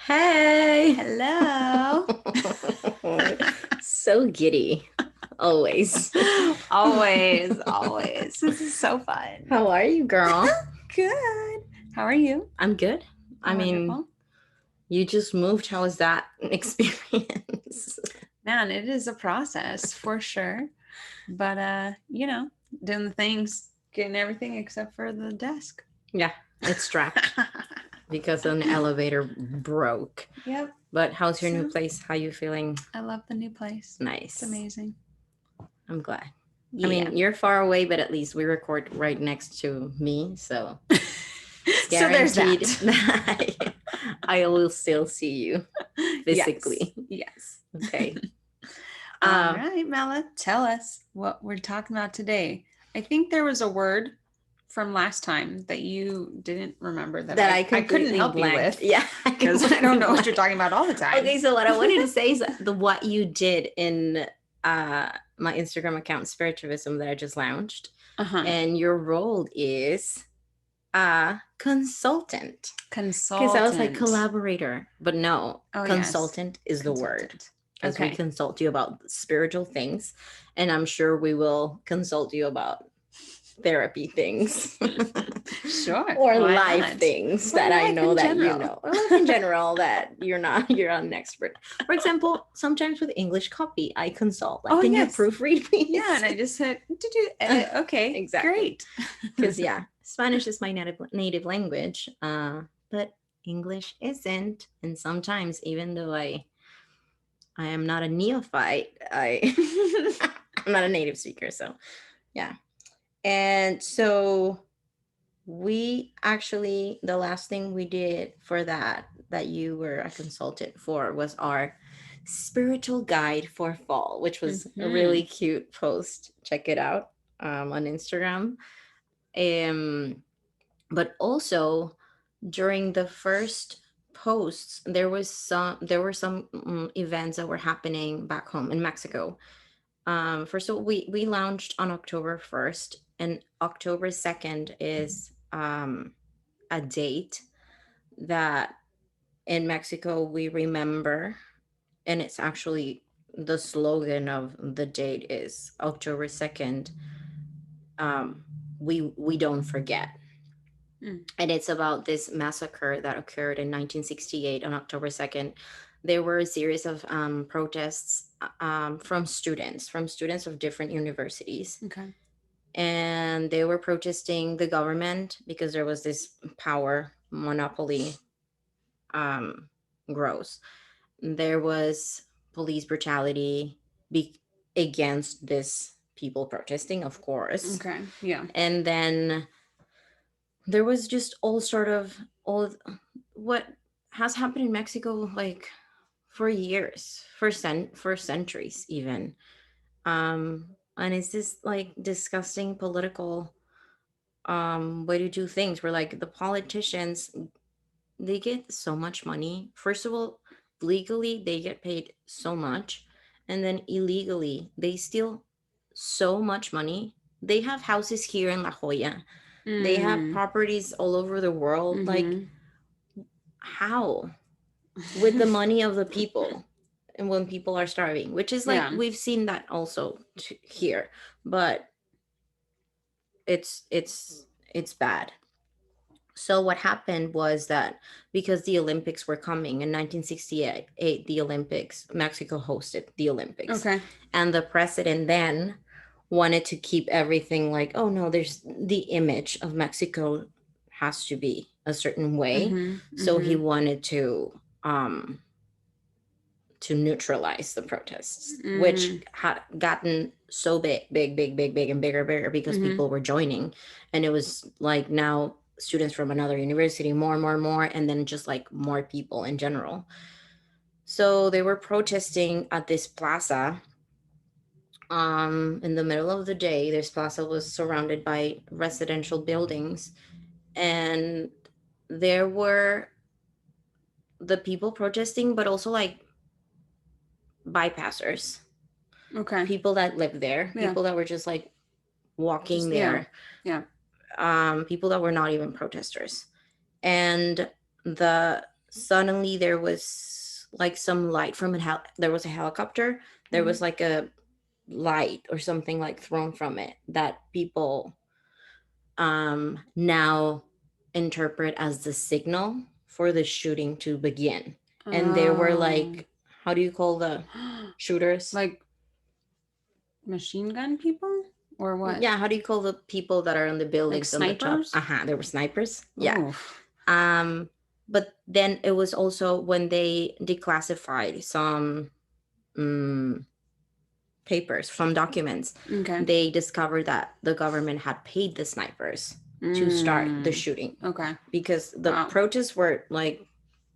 Hey. Hello. So giddy. Always. Always, always. This is so fun. How are you, girl? Good. How are you? I'm good. I Oh, mean, wonderful. you just moved. How was that experience? Man, it is a process for sure. But doing the things, getting everything except for the desk. Yeah, it's strapped because an elevator broke. Yep. But how's your new So place? How you feeling? I love the new place. It's Nice. amazing. I'm glad. I Yeah. mean, you're far away, but at least we record right next to me, so it's So there's guaranteed that. that I will still see you physically. Yes. Okay. All Um, right, Mela, tell us what we're talking about today. I think there was a word from last time that you didn't remember that that I I couldn't completely help you blanked. with. Yeah, Because I don't know what you're talking about all the time. Okay, so what I wanted to say is the what you did in my Instagram account, Spiritualism, that I just launched, Uh-huh. and your role is consultant. Because I was like Consultant. collaborator, but no, Oh, yes. consultant is the word. Consultant. Because we Okay. consult you about spiritual things, and I'm sure we will consult you about therapy things. Sure. Or Why life not? things Or that I life know in that you general. know, or life in general that you're not an expert. For example, sometimes with English copy I consult, like, Oh, can you yes. proofread, please? Yeah, and I just said, did you edit? Okay, Exactly. great. Because yeah, Spanish is my native language, but English isn't. And sometimes, even though I am not a neophyte, I'm not a native speaker, so yeah. And so we actually, the last thing we did for that you were a consultant for was our spiritual guide for fall, which was a really Mhm. cute post. Check it out on Instagram. Um, but also during the first posts, there were some events that were happening back home in Mexico. First of all, we launched on October 1st, and October 2nd is a date that in Mexico we remember, and it's actually the slogan of the date is October 2nd. Um, we don't forget, Mm. and it's about this massacre that occurred in 1968 on October 2nd. There were a series of protests from students of different universities, Okay. and they were protesting the government because there was this power monopoly um, gross. There was police brutality against this people protesting, of course. Okay. Yeah. And then there was just all what has happened in Mexico, like for years, for centuries even. And it's this like disgusting political way to do things where like the politicians, they get so much money. First of all, legally they get paid so much, and then illegally they steal so much money. They have houses here in La Jolla. They have Mm. properties all over the world. Like, Mm-hmm. how? With the money of the people, and when people are starving, which is like Yeah. we've seen that also here, but it's bad. So what happened was that because the Olympics were coming in 1968, the Olympics, Mexico hosted the Olympics. Okay. And the president then wanted to keep everything like, oh no, there's the image of Mexico has to be a certain way. Mm-hmm. So he Mm-hmm. wanted to neutralize the protests, which Mm-hmm. had gotten so big, and bigger because Mm-hmm. people were joining. And it was like now students from another university, more, and then just like more people in general. So they were protesting at this plaza. In the middle of the day, this plaza was surrounded by residential buildings, and there were the people protesting, but also like bypassers, Okay. people that lived there, Yeah. people that were just like walking Just yeah. there, Yeah. people that were not even protesters. And the suddenly there was like some light from there was a helicopter. There Mhm. was like a light or something like thrown from it that people now interpret as the signal for the shooting to begin. And there were Oh. like, how do you call the shooters? Like machine gun people or what? Yeah, how do you call the people that are on the Like buildings on the top? snipers? There were snipers. Yeah. Oof. Um, but then it was also when they declassified some um, papers from documents, Okay. they discovered that the government had paid the snipers to start the Mm. shooting Okay. because the Wow. protests were like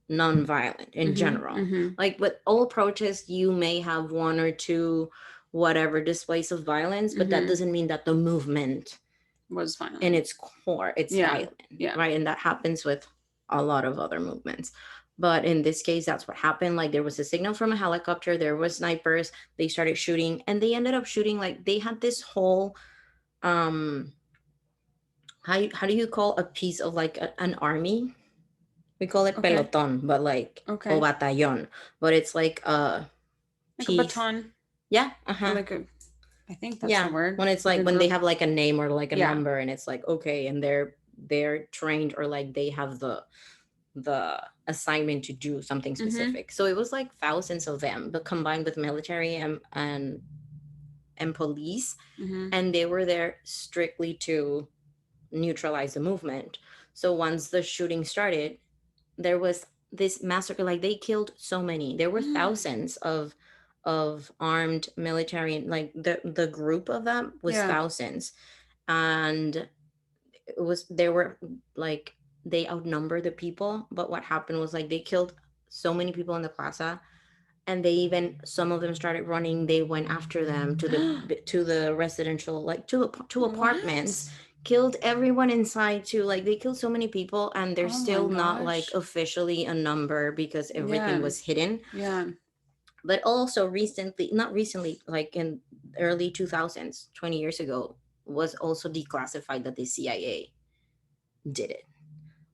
non-violent in Mhm. general. Mhm. Like with all protests, you may have one or two whatever displays of violence, but that Mhm. doesn't mean that the movement Was in violent. its core it's Yeah. violent, Yeah. right? And that happens with a lot of other movements. But in this case, that's what happened. Like there was a signal from a helicopter, there was snipers, they started shooting, and they ended up shooting. Like they had this whole um how do you call a piece of like an army? We call it Okay. peloton, but like o Okay. batallon, but it's like a Like a piece. baton Yeah, or uh-huh. like a. I think that's the Yeah, word. when it's Like like a when they group. have like a name or like a Yeah. number, and it's like okay, and they're trained or like they have the assignment to do something Mhm. specific. So it was like thousands of them, but combined with military and police, Mhm. and they were there strictly to neutralize the movement. So once the shooting started, there was this massacre. Like they killed so many. There were thousands of armed military, like the group of them was Yeah. thousands. And it was there were like they outnumbered the people, but what happened was like they killed so many people in the plaza, and they even some of them started running. They went after them to the residential, like to What? apartments, killed everyone inside too. Like they killed so many people, and they're Oh my still not like gosh. officially a number because everything Yeah. was hidden. Yeah. But also recently, not recently, like in early 2000s, 20 years ago, was also declassified that the CIA did it.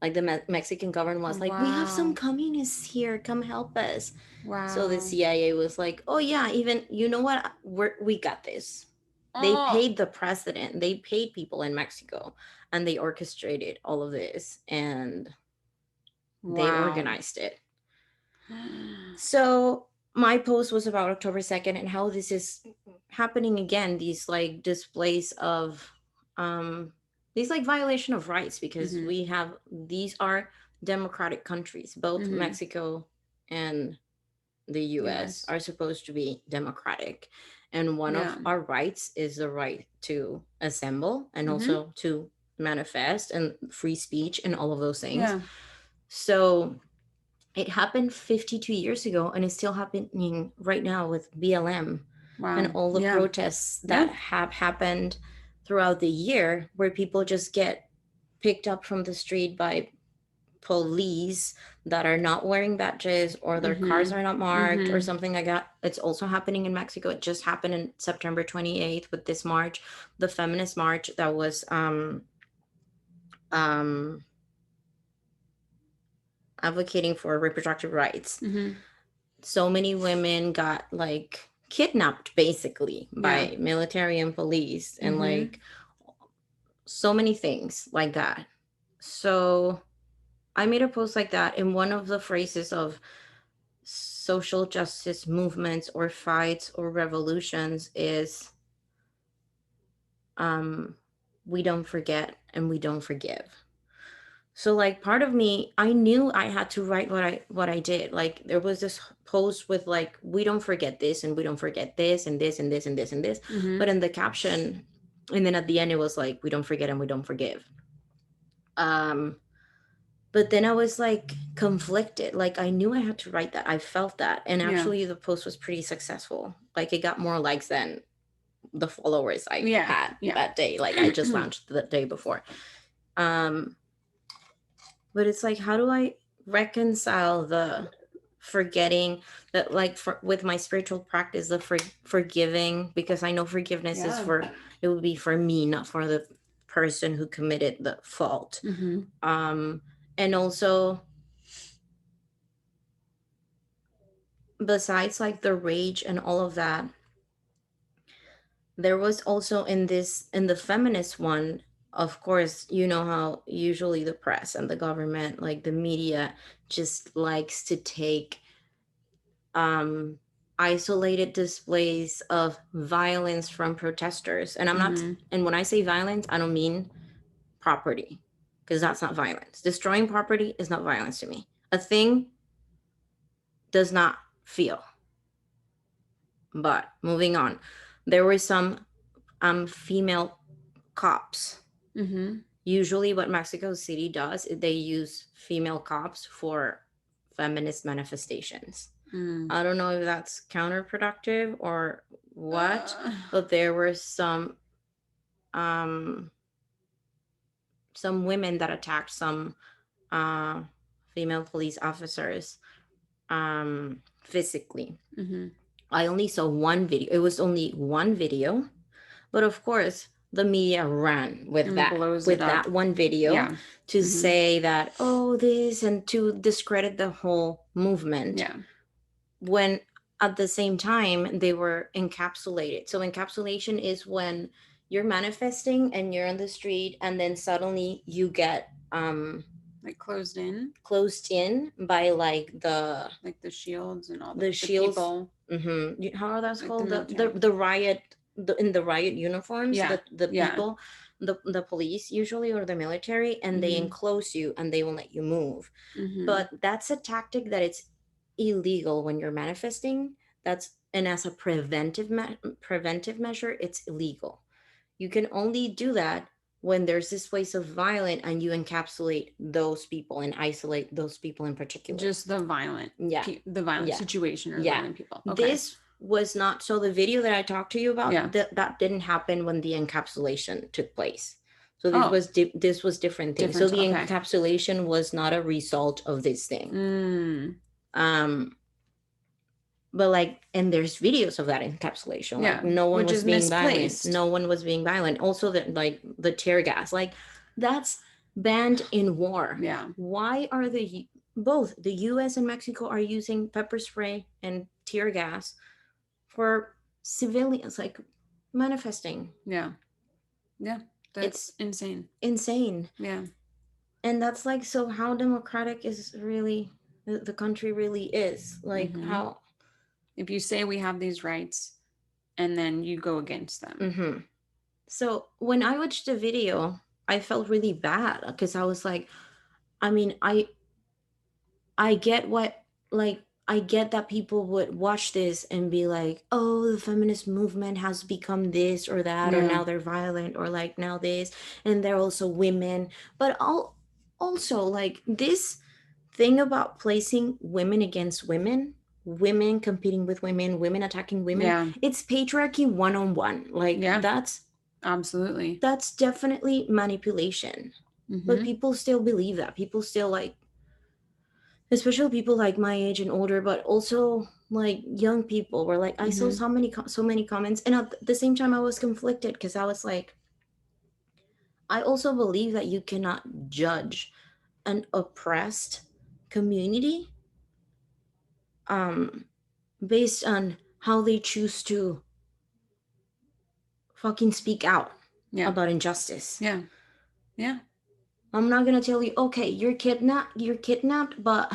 Like the Mexican government was like, we have some Wow. communists here, come help us. So the Wow. CIA was like, oh yeah, even you know what, we got this. They Oh. paid the president, they paid people in Mexico, and they orchestrated all of this, and they Wow. organized it. So my post was about October 2nd and how this is happening again, these like displays of um these like violation of rights, because Mhm. we have these are democratic countries. Both Mhm. Mexico and the US U.S. are supposed to be democratic. And one Yeah. of our rights is the right to assemble and Mhm. also to manifest and free speech and all of those things. Yeah. So it happened 52 years ago, and it's still happening right now with BLM and Wow. all the Yeah. protests that Yeah. have happened throughout the year, where people just get picked up from the street by police that are not wearing badges, or their cars Mhm. are not marked or Mhm. something like that. It's also happening in Mexico. It just happened in September 28th with this march, the feminist march that was um advocating for reproductive rights. Mhm. So many women got like kidnapped basically Yeah. by military and police, and Mhm. like so many things like that. So I made a post like that, and one of the phrases of social justice movements or fights or revolutions is um we don't forget and we don't forgive. So like part of me, I knew I had to write what I did. Like there was this post with like, we don't forget this and we don't forget this and this and this and this and this. Mhm. But in the caption, and then at the end it was like, we don't forget and we don't forgive. Um but then I was like conflicted. Like I knew I had to write that. I felt that. And Yeah. actually the post was pretty successful. Like it got more likes than the followers I Yeah. had Yeah. that day. Like I just launched the day before. Um but it's like, how do I reconcile the forgetting that, like with my spiritual practice, the forgiving, because I know forgiveness is Yeah. for, it would be for me, not for the person who committed the fault. Mhm. um and also besides like the rage and all of that, there was also in the feminist one, of course, you know how usually the press and the government, like the media, just likes to take um isolated displays of violence from protesters. And I'm not, Mm-hmm. and when I say violence, I don't mean property, because that's not violence. Destroying property is not violence to me. A thing does not feel. But moving on, there were some female cops. Mm-hmm. Usually, what Mexico City does is they use female cops for feminist manifestations. Mm. I don't know if that's counterproductive or what, Uh, but there were um, some women that attacked some uh, female police officers physically. mm-hmm. I only saw one video. It was only one video, but of course, the media ran And blows it with up. that one video Yeah. to Mm-hmm. say that, oh, this, and to discredit the whole movement, Yeah. when at the same time they were encapsulated. So encapsulation is when you're manifesting and you're on the street, and then suddenly you get Like closed in, closed in by like like the shields and all the the shields. people, How are those like the called? The military. the riot, in the riot uniforms, Yeah. the Yeah. people, the police usually, or the military, and they Mm-hmm. enclose you and they won't let you move. Mm-hmm. But that's a tactic that it's illegal when you're manifesting. That's, and as a preventive measure, it's illegal. You can only do that when there's this ways of violent and you encapsulate those people and isolate those people in particular. Just the violent, Yeah, the violent yeah, situation or the yeah. violent people. Okay. This was not, so the video that I talked to you Yeah. about, that didn't happen when the encapsulation took place. So Oh, this was different thing. So different. the Okay. encapsulation was not a result of this thing. Mm. Um, but like, and there's videos of that encapsulation. Like, Yeah. no one Which was is being violent. misplaced. No one was being violent. Also, that like the tear gas, like that's banned in war. Yeah. Why are both the U.S. and Mexico are using pepper spray and tear gas for civilians, like manifesting? Yeah. Yeah. That's It's insane. insane. Yeah. And that's like, so how democratic is really the country really is? Like Mm-hmm. how. If you say we have these rights and then you go against them. Mm-hmm. So when I watched the video, I felt really bad because I was like, I mean, I get what, like, I get that people would watch this and be like, oh, the feminist movement has become this or that, or Yeah. now they're violent, or like now this, and they're also women. But also, like, this thing about placing women against women, women competing with women, women attacking women, Yeah. it's patriarchy one on one. Like, Yeah. Absolutely. that's definitely manipulation. But Mm-hmm. people still believe that. People still like, especially people like my age and older, but also like young people were like, I saw Mm-hmm. so many comments, and at the same time I was conflicted because I was like, I also believe that you cannot judge an oppressed community um based on how they choose to fucking speak out Yeah. about injustice. Yeah. Yeah. I'm not gonna tell you, okay, you're kidnapped, but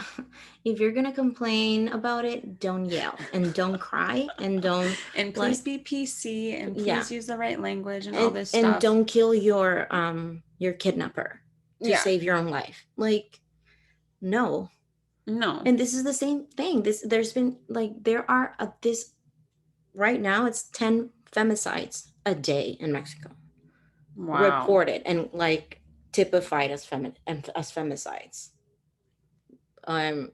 if you're gonna complain about it, don't yell and don't cry and don't, And please like, be PC and yeah, please use the right language and all and this and stuff. don't kill your kidnapper to Yeah. save your own life. Like, no. No. And this is the same thing. There's been like, there are at this right now it's 10 femicides a day in Mexico, Wow. reported and like typified as as femicides. Um,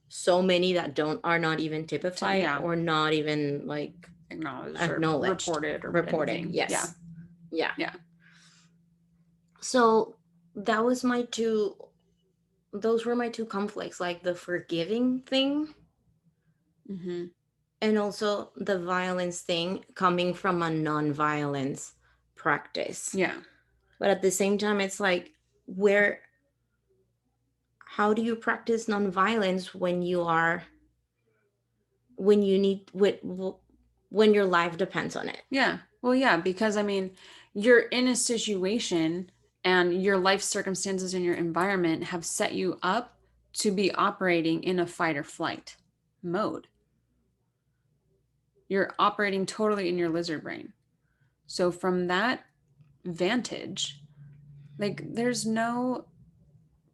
so many that don't are not even typified Yeah. or not even like Acknowledged or acknowledged. reported or Reported, anything. Yeah. yes. Yeah. Yeah. So that was my two those were my two conflicts, like the forgiving thing Mm-hmm. and also the violence thing coming from a non-violence practice. Yeah. But at the same time, it's like, where how do you practice non-violence when you are when you need when your life depends on it. Yeah. Well, yeah, because I mean, you're in a situation and your life circumstances and your environment have set you up to be operating in a fight or flight mode. You're operating totally in your lizard brain. So from that vantage, like there's no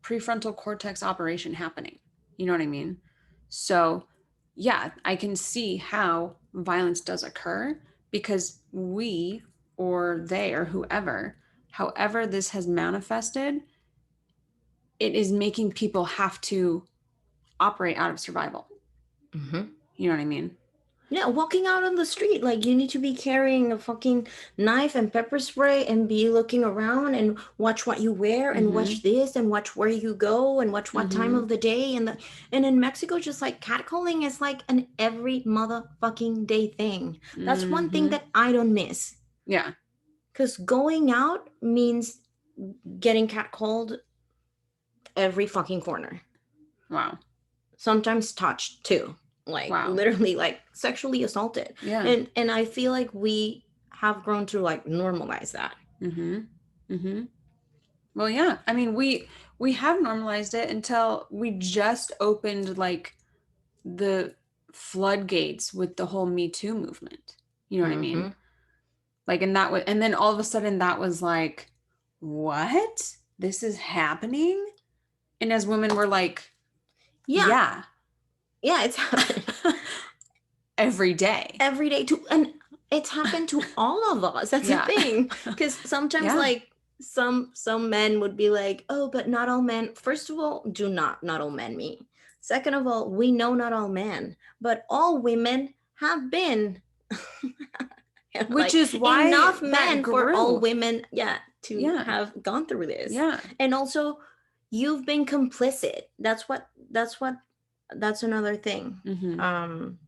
prefrontal cortex operation happening. You know what I mean? So, yeah, I can see how violence does occur because we or they or whoever, however this has manifested, it is making people have to operate out of survival. Mm-hmm. You know what I mean? Yeah, walking out on the street, like you need to be carrying a fucking knife and pepper spray and be looking around and watch what you wear and Mm-hmm. watch this and watch where you go and watch what time Mm-hmm. of the day and in Mexico, just like catcalling is like an every motherfucking day thing. That's one thing Mm-hmm. that I don't miss. Yeah. Because going out means getting catcalled every fucking corner. Wow. Sometimes touched too, like Wow. literally like sexually assaulted. Yeah. And I feel like we have grown to like normalize that. Mm-hmm. Mm-hmm. Well, yeah. I mean, we have normalized it until we just opened like the floodgates with the whole Me Too movement. You know what I Mm-hmm. mean? Like, and that was, and then all of a sudden that was like, what? This is happening? And as women, we're like, Yeah, yeah, yeah, it's happened every day. every day too, and it's happened to all of us. That's the Yeah. thing, because sometimes Yeah. like some men would be like, oh, but not all men. First of all, do not all men mean. Second of all, we know not all men, but all women have been Which like is why enough that men for all grew. women, yeah, to Yeah. have gone through this. Yeah. And also, you've been complicit. That's another thing. Mm-hmm. um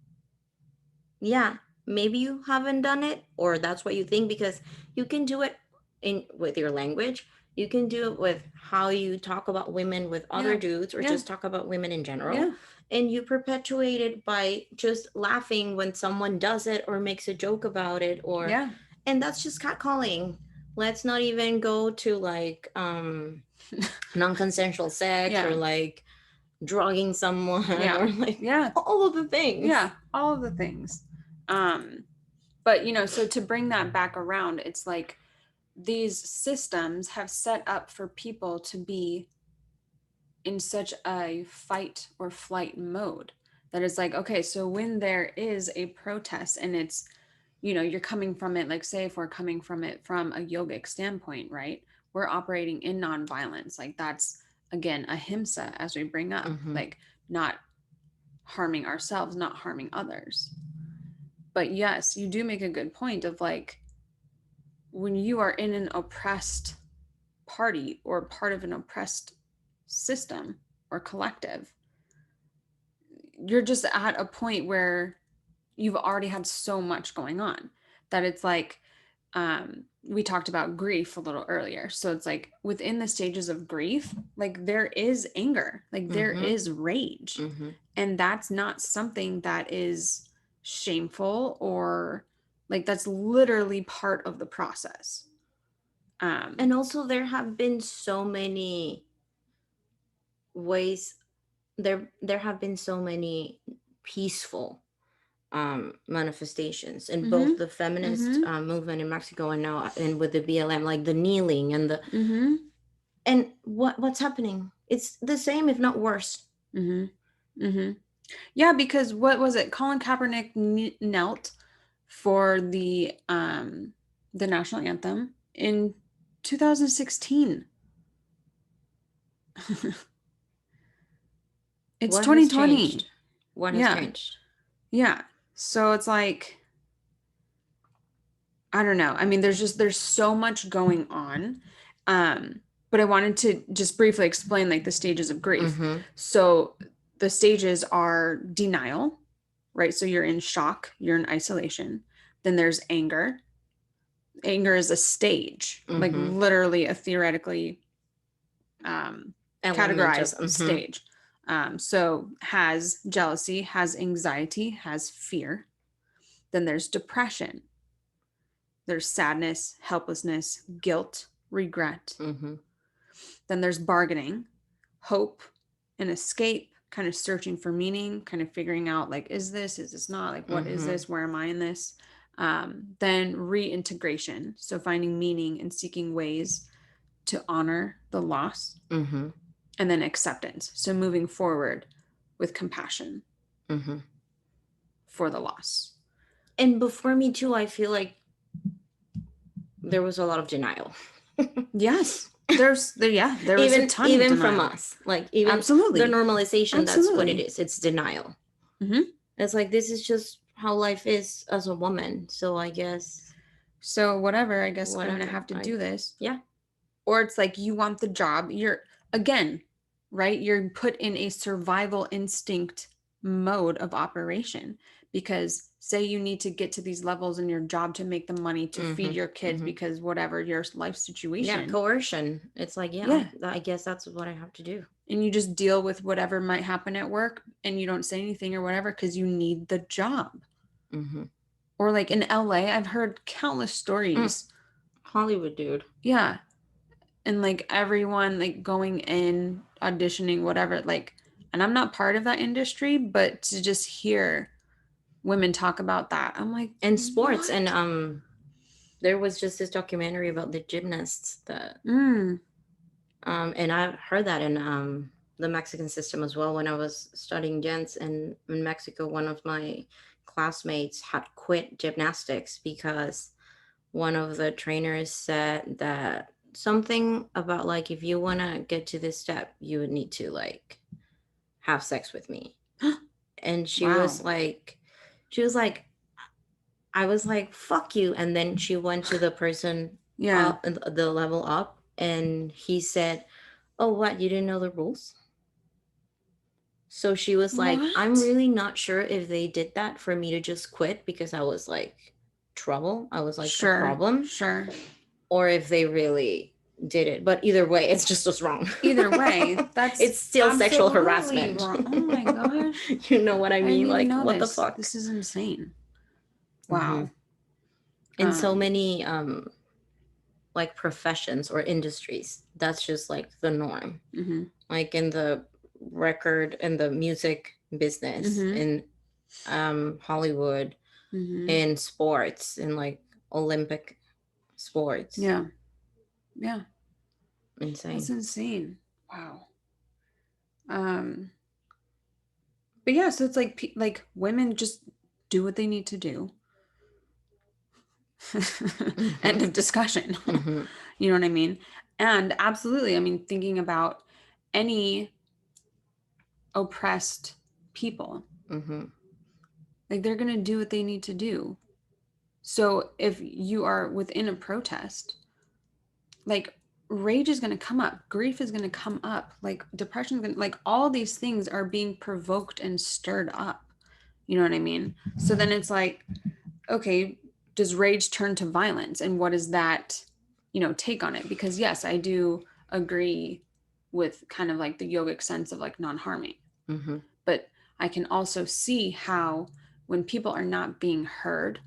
yeah, maybe you haven't done it, or that's what you think, because you can do it in with your language. You can do it with how you talk about women with other Yeah. dudes, or Yeah. just talk about women in general. Yeah. And you perpetuate it by just laughing when someone does it or makes a joke about it, or Yeah. and that's just catcalling. Let's not even go to like non-consensual sex, or Yeah. like drugging someone, Yeah. or like Yeah. all of the things. Yeah. All of the things. Um, but you know, so to bring that back around, it's like these systems have set up for people to be in such a fight or flight mode that it's like, okay, so when there is a protest and it's, you know, you're coming from it, like say if we're coming from it from a yogic standpoint, right? We're operating in nonviolence. Like that's again ahimsa, as we bring up, Mm-hmm. like not harming ourselves, not harming others. But yes, you do make a good point of like when you are in an oppressed party or part of an oppressed system or collective, you're just at a point where you've already had so much going on that it's like we talked about grief a little earlier. So it's like within the stages of grief, like there is anger, like there Mm-hmm. is rage. Mm-hmm. And that's not something that is shameful or like that's literally part of the process. And also, there have been so many ways. There have been so many peaceful manifestations in Mm-hmm. both the feminist Mm-hmm. movement in Mexico, and now and with the BLM, like the kneeling and the Mm-hmm. and what's happening. It's the same, if not worse. Mm-hmm. Mm-hmm. Yeah, because what was it? Colin Kaepernick knelt for the national anthem in 2016. It's What has 2020. changed? What has Yeah. changed? Yeah. So it's like I don't know. I mean, there's so much going on. But I wanted to just briefly explain like the stages of grief. Mm-hmm. So the stages are denial, right? So you're in shock, you're in isolation. Then there's anger. Anger is a stage, like Mm-hmm. literally a theoretically Element of categorized mm-hmm. stage. So has jealousy, has anxiety, has fear. Then there's depression. There's sadness, helplessness, guilt, regret. Mm-hmm. Then there's bargaining, hope, and escape, kind of searching for meaning, kind of figuring out like, is this not? Like, what is Mm-hmm. this? Where am I in this? Then reintegration. So finding meaning and seeking ways to honor the loss. Mm-hmm. And then acceptance. So moving forward with compassion Mm-hmm. for the loss. And before Me Too, I feel like there was a lot of denial. Yes. There was a even ton of even from denial. us, like even the Absolutely. normalization, that's what it Absolutely. is. It's denial. Mm-hmm. It's like, this is just how life is as a woman, so I guess So whatever, I guess I'm gonna whatever. have to I do this. Yeah. Or it's like you want the job. You're again, right? You're put in a survival instinct mode of operation because say you need to get to these levels in your job to make the money to feed Mm-hmm. your kids Mm-hmm. because whatever your life Yeah, situation. coercion. It's like, yeah, Yeah. I guess that's what I have to do. And you just deal with whatever might happen at work and you don't say anything or whatever because you need the job. Mm-hmm. Or like in LA, I've heard countless stories. Hollywood, dude. Yeah. And like everyone like going in, auditioning, whatever, like, and I'm not part of that industry, but to just hear women talk about that, I'm like, And sports, and what? there was just this documentary about the gymnasts that Mm. and I've heard that in the Mexican system as well. When I was studying dance in Mexico, one of my classmates had quit gymnastics because one of the trainers said that something about, like, if you want to get to this step, you would need to, like, have sex with me. And Wow. she was like, I was like, fuck you. And then she went to the person Yeah. up, the level up, and he said, oh, what? You didn't know the rules? So she was like, I'm What? really not sure if they did that for me to just quit because I was like trouble. I was like a Sure. problem. Sure. Or if they really did it. But either way, it's just as wrong. Either way, that's It's still sexual absolutely harassment. wrong. Oh my gosh. You know what I I didn't mean? even Like, know what the this. fuck? This is insane. Hmm. Wow. In so Um, many like professions or industries, that's just like the norm. mm-hmm. Like in the record and the music business, Mm-hmm. in Hollywood, Mm-hmm. in sports, in like Olympic sports. Yeah. Yeah. That's Insane. insane. Wow. Um, but yeah, so it's like women just do what they need to do. Hmm. End of discussion. Hmm. You know what I mean? And absolutely, I mean, thinking about any oppressed people, Hmm. like they're going to do what they need to do. So if you are within a protest, like rage is going to come up, grief is going to come up, like depression is going to, like all these things are being provoked and stirred up. You know what I mean? So then it's like, okay, does rage turn to violence? And what is that, take on it? Because yes, I do agree with kind of like the yogic sense of like non-harming. Hmm. But I can also see how when people are not being heard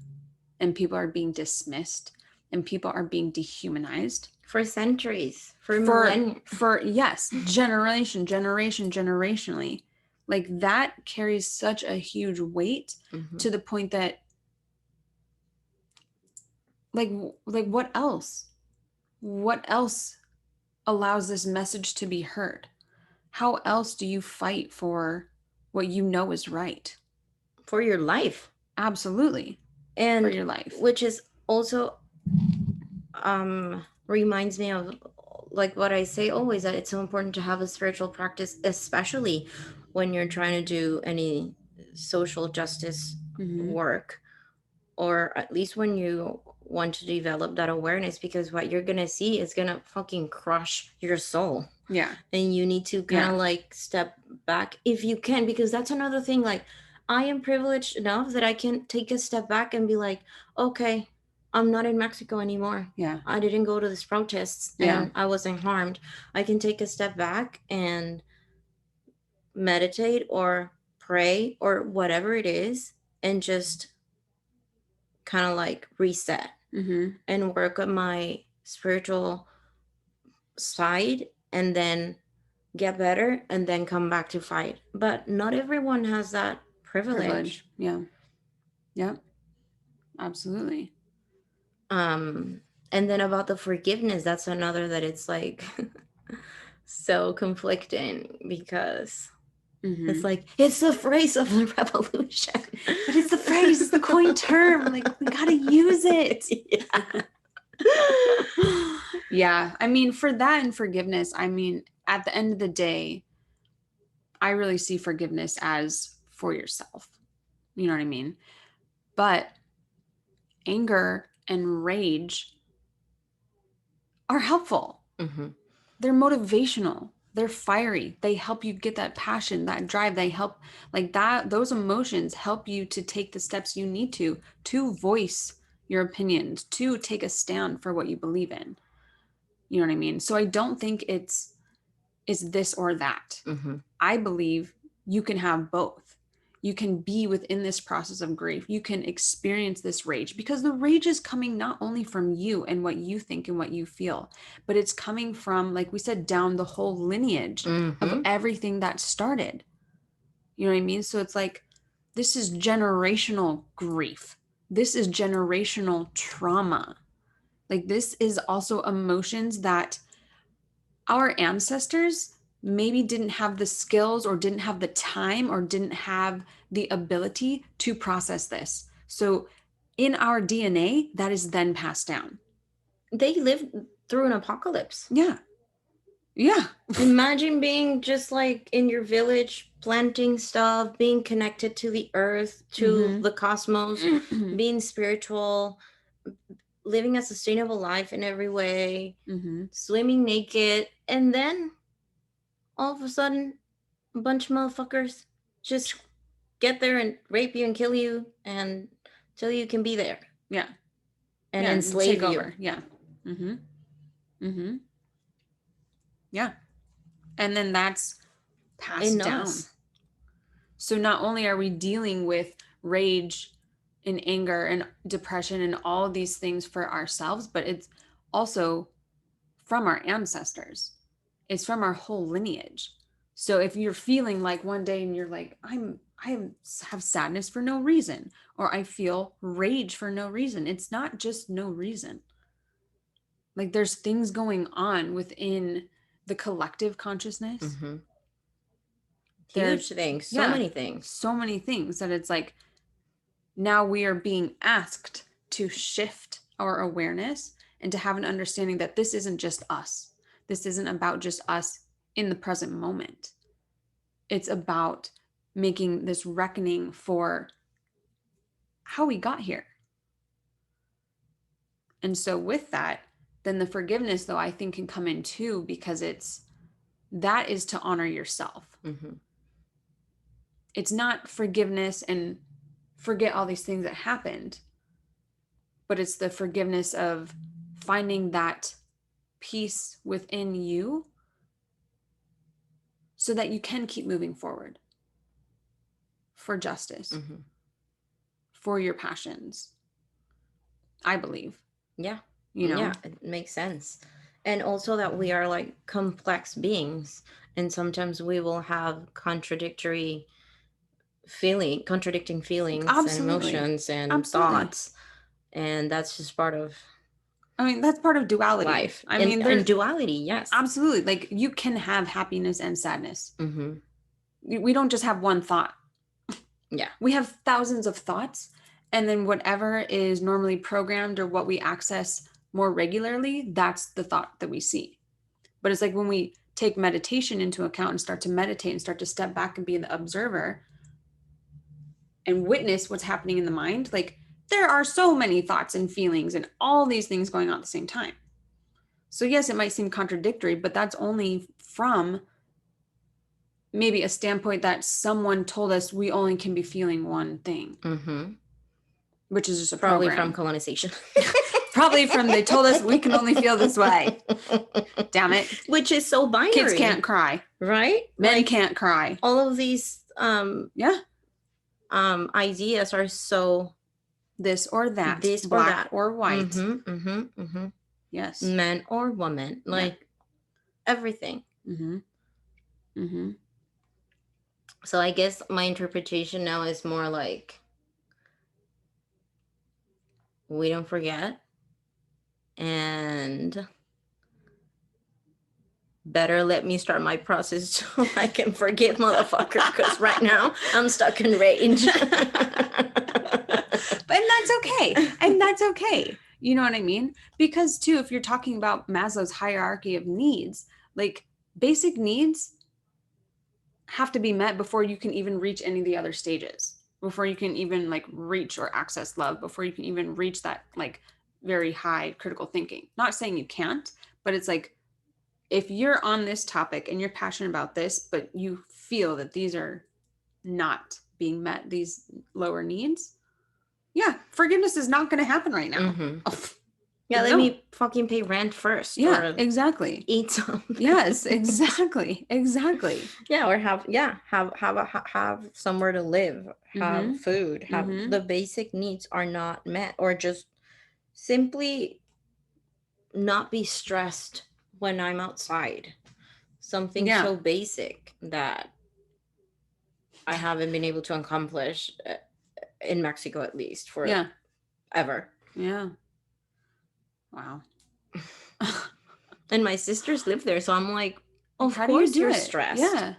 and people are being dismissed and people are being dehumanized For centuries, for for millennia. for yes, generationally, like that carries such a huge weight Hmm. to the point that like like what else allows this message to be heard? How else do you fight for what you know is right? For your life. Absolutely. For And your life. which is also reminds me of, like, what I say always, that it's so important to have a spiritual practice, especially when you're trying to do any social justice Mm-hmm. work, or at least when you want to develop that awareness, because what you're gonna see is gonna fucking crush your soul. Yeah. And you need to kind Yeah. of like step back if you can, because that's another thing. Like, I am privileged enough that I can take a step back and be like, okay, I'm not in Mexico anymore. Yeah. I didn't go to these protests Yeah. and I wasn't harmed. I can take a step back and meditate or pray or whatever it is, and just kind of like reset and work on my spiritual side, and then get better and then come back to fight. But not everyone has that privilege. Yeah. Yeah. Absolutely. And then about the forgiveness, that's another that it's like so conflicting, because it's like, it's the phrase of the revolution. But it's the phrase, it's the coin term. Like, we gotta use it. Yeah. I mean, for that and forgiveness, I mean, at the end of the day, I really see forgiveness as for yourself. You know what I mean? But anger and rage are helpful. They're motivational. They're fiery. They help you get that passion, that drive. They help, like that, those emotions help you to take the steps you need to voice your opinions, to take a stand for what you believe in. You know what I mean? So I don't think it's this or that. I believe you can have both. You can be within this process of grief. You can experience this rage, because the rage is coming not only from you and what you think and what you feel, but it's coming from, like we said, down the whole lineage of everything that started. You know what I mean? So it's like, this is generational grief. This is generational trauma. Like, this is also emotions that our ancestors maybe didn't have the skills or didn't have the time or didn't have the ability to process this. So in our DNA, that is then passed down. They lived through an apocalypse. Yeah. Yeah. Imagine being just like in your village, planting stuff, being connected to the earth, to the cosmos, being spiritual, living a sustainable life in every way, swimming naked, and then all of a sudden, a bunch of motherfuckers just get there and rape you and kill you and tell you can be there. Yeah. And enslave take you. Over. Yeah. Yeah. And then that's passed down. So not only are we dealing with rage and anger and depression and all of these things for ourselves, but it's also from our ancestors. It's from our whole lineage. So if you're feeling like one day and you're like, I have sadness for no reason, or I feel rage for no reason, it's not just no reason. Like, there's things going on within the collective consciousness. Huge things. So many things. So many things that it's like, now we are being asked to shift our awareness and to have an understanding that this isn't just us. This isn't about just us in the present moment. It's about making this reckoning for how we got here. And so with that, then the forgiveness, though, I think can come in too, because that is to honor yourself. It's not forgiveness and forget all these things that happened, but it's the forgiveness of finding that peace within you so that you can keep moving forward for justice, for your passions, I believe. Yeah. You know? Yeah, it makes sense. And also that we are like complex beings, and sometimes we will have contradicting feelings and emotions and thoughts, and that's just part of, I mean, that's part of duality. Life. And duality, yes. Absolutely. Like, you can have happiness and sadness. We don't just have one thought. Yeah. We have thousands of thoughts, and then whatever is normally programmed or what we access more regularly, that's the thought that we see. But it's like when we take meditation into account and start to meditate and start to step back and be the observer and witness what's happening in the mind, like, there are so many thoughts and feelings and all these things going on at the same time. So yes, it might seem contradictory, but that's only from maybe a standpoint that someone told us we only can be feeling one thing, which is just a probably program. From colonization. Probably from, they told us we can only feel this way. Damn it. Which is so binary. Kids can't cry. right? Men Like can't cry. all of these Yeah. ideas are so This or that, this or black that. or white. Mm-hmm. Mm-hmm. Mm-hmm. Yes. Men or woman, Yeah. like everything. Mm-hmm. Mm-hmm. So I guess my interpretation now is more like we don't forget, and better let me start my process so I can forgive motherfucker, because right now I'm stuck in rage. And that's okay. And that's okay. You know what I mean? Because too, if you're talking about Maslow's hierarchy of needs, like basic needs have to be met before you can even reach any of the other stages, before you can even like reach or access love, before you can even reach that like very high critical thinking. Not saying you can't, but it's like if you're on this topic and you're passionate about this, but you feel that these are not being met, these lower needs, yeah, forgiveness is not going to happen right now. Mm-hmm. Oh, Yeah, let no. me fucking pay rent first, Yeah, or exactly. eat something. Yes, exactly. Exactly. Yeah, or have somewhere to live, have Mm-hmm. food, have Mm-hmm. the basic needs are not met, or just simply not be stressed when I'm outside. Something Yeah. so basic that I haven't been able to accomplish in Mexico, at least for Yeah. ever. Yeah. Wow. And my sisters live there, so I'm like, Like, of how do you course do you're it? stressed. Yeah.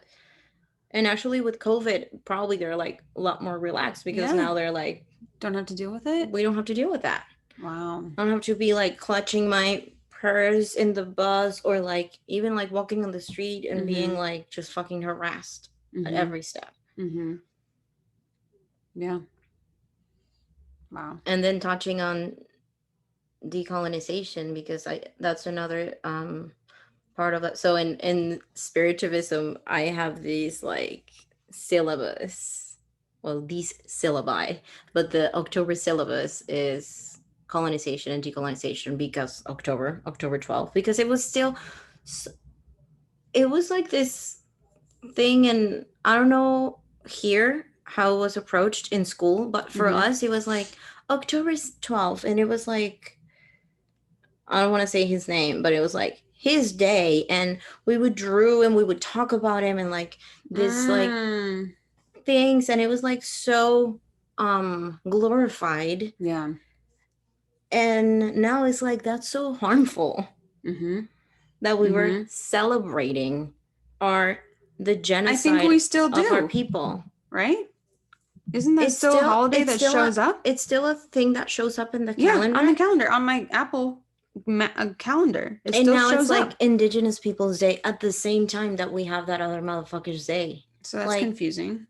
And actually, with COVID, probably they're like a lot more relaxed, because Yeah. now they're like, Don't have to deal with it. we don't have to deal with that. Wow. I don't have to be like clutching my purse in the bus, or like even like walking on the street and being Mm-hmm. like just fucking harassed at Mm-hmm. every step. Mm-hmm. Yeah. Wow. And then touching on decolonization, because I that's another part of it. So in spiritualism, I have these like syllabus, well, these syllabi, but the October syllabus is colonization and decolonization, because October 12th, because it was still, it was like this thing. And I don't know here how it was approached in school, but for Mm-hmm. us it was like October 12th, and it was like, I don't want to say his name, but it was like his day, and we would drew and we would talk about him, and like this like Mm. things, and it was like so glorified. Yeah. And now it's like that's so harmful Mm-hmm. that we were Mm-hmm. celebrating our the I think we genocide still of our do, people. right? Isn't that It's still a still holiday it's that still a shows up? it's still a thing that shows up in the Yeah, on the calendar. calendar, on my Apple calendar. It And still now it's shows like up. Indigenous Peoples Day at the same time that we have that other motherfucker's day. So that's Like, confusing.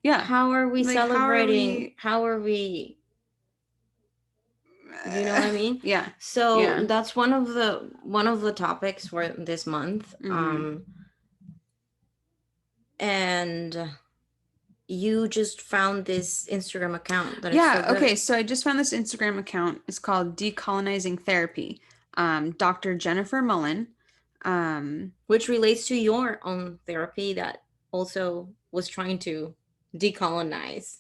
Yeah. how are we Like, how are celebrating? we? How are we? You know what I mean? Yeah. So Yeah. that's one of the topics for this month. Mm-hmm. And you just found this Instagram account that is so Yeah. Okay. good, So I just found this Instagram account. It's called Decolonizing Therapy. Dr. Jennifer Mullen. Um, which relates to your own therapy that also was trying to decolonize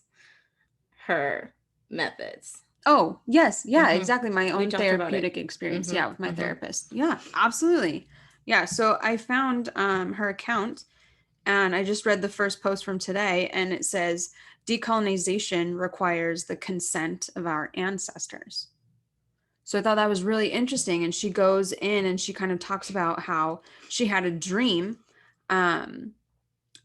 her methods. oh, yes. Yeah, Mm-hmm. exactly. My We own talked about it. therapeutic experience. Yeah, with Mm-hmm. my Mm-hmm. therapist. Yeah, absolutely. Yeah. So I found her account and I just read the first post from today, and it says decolonization requires the consent of our ancestors. So I thought that was really interesting. And she goes in and she kind of talks about how she had a dream um,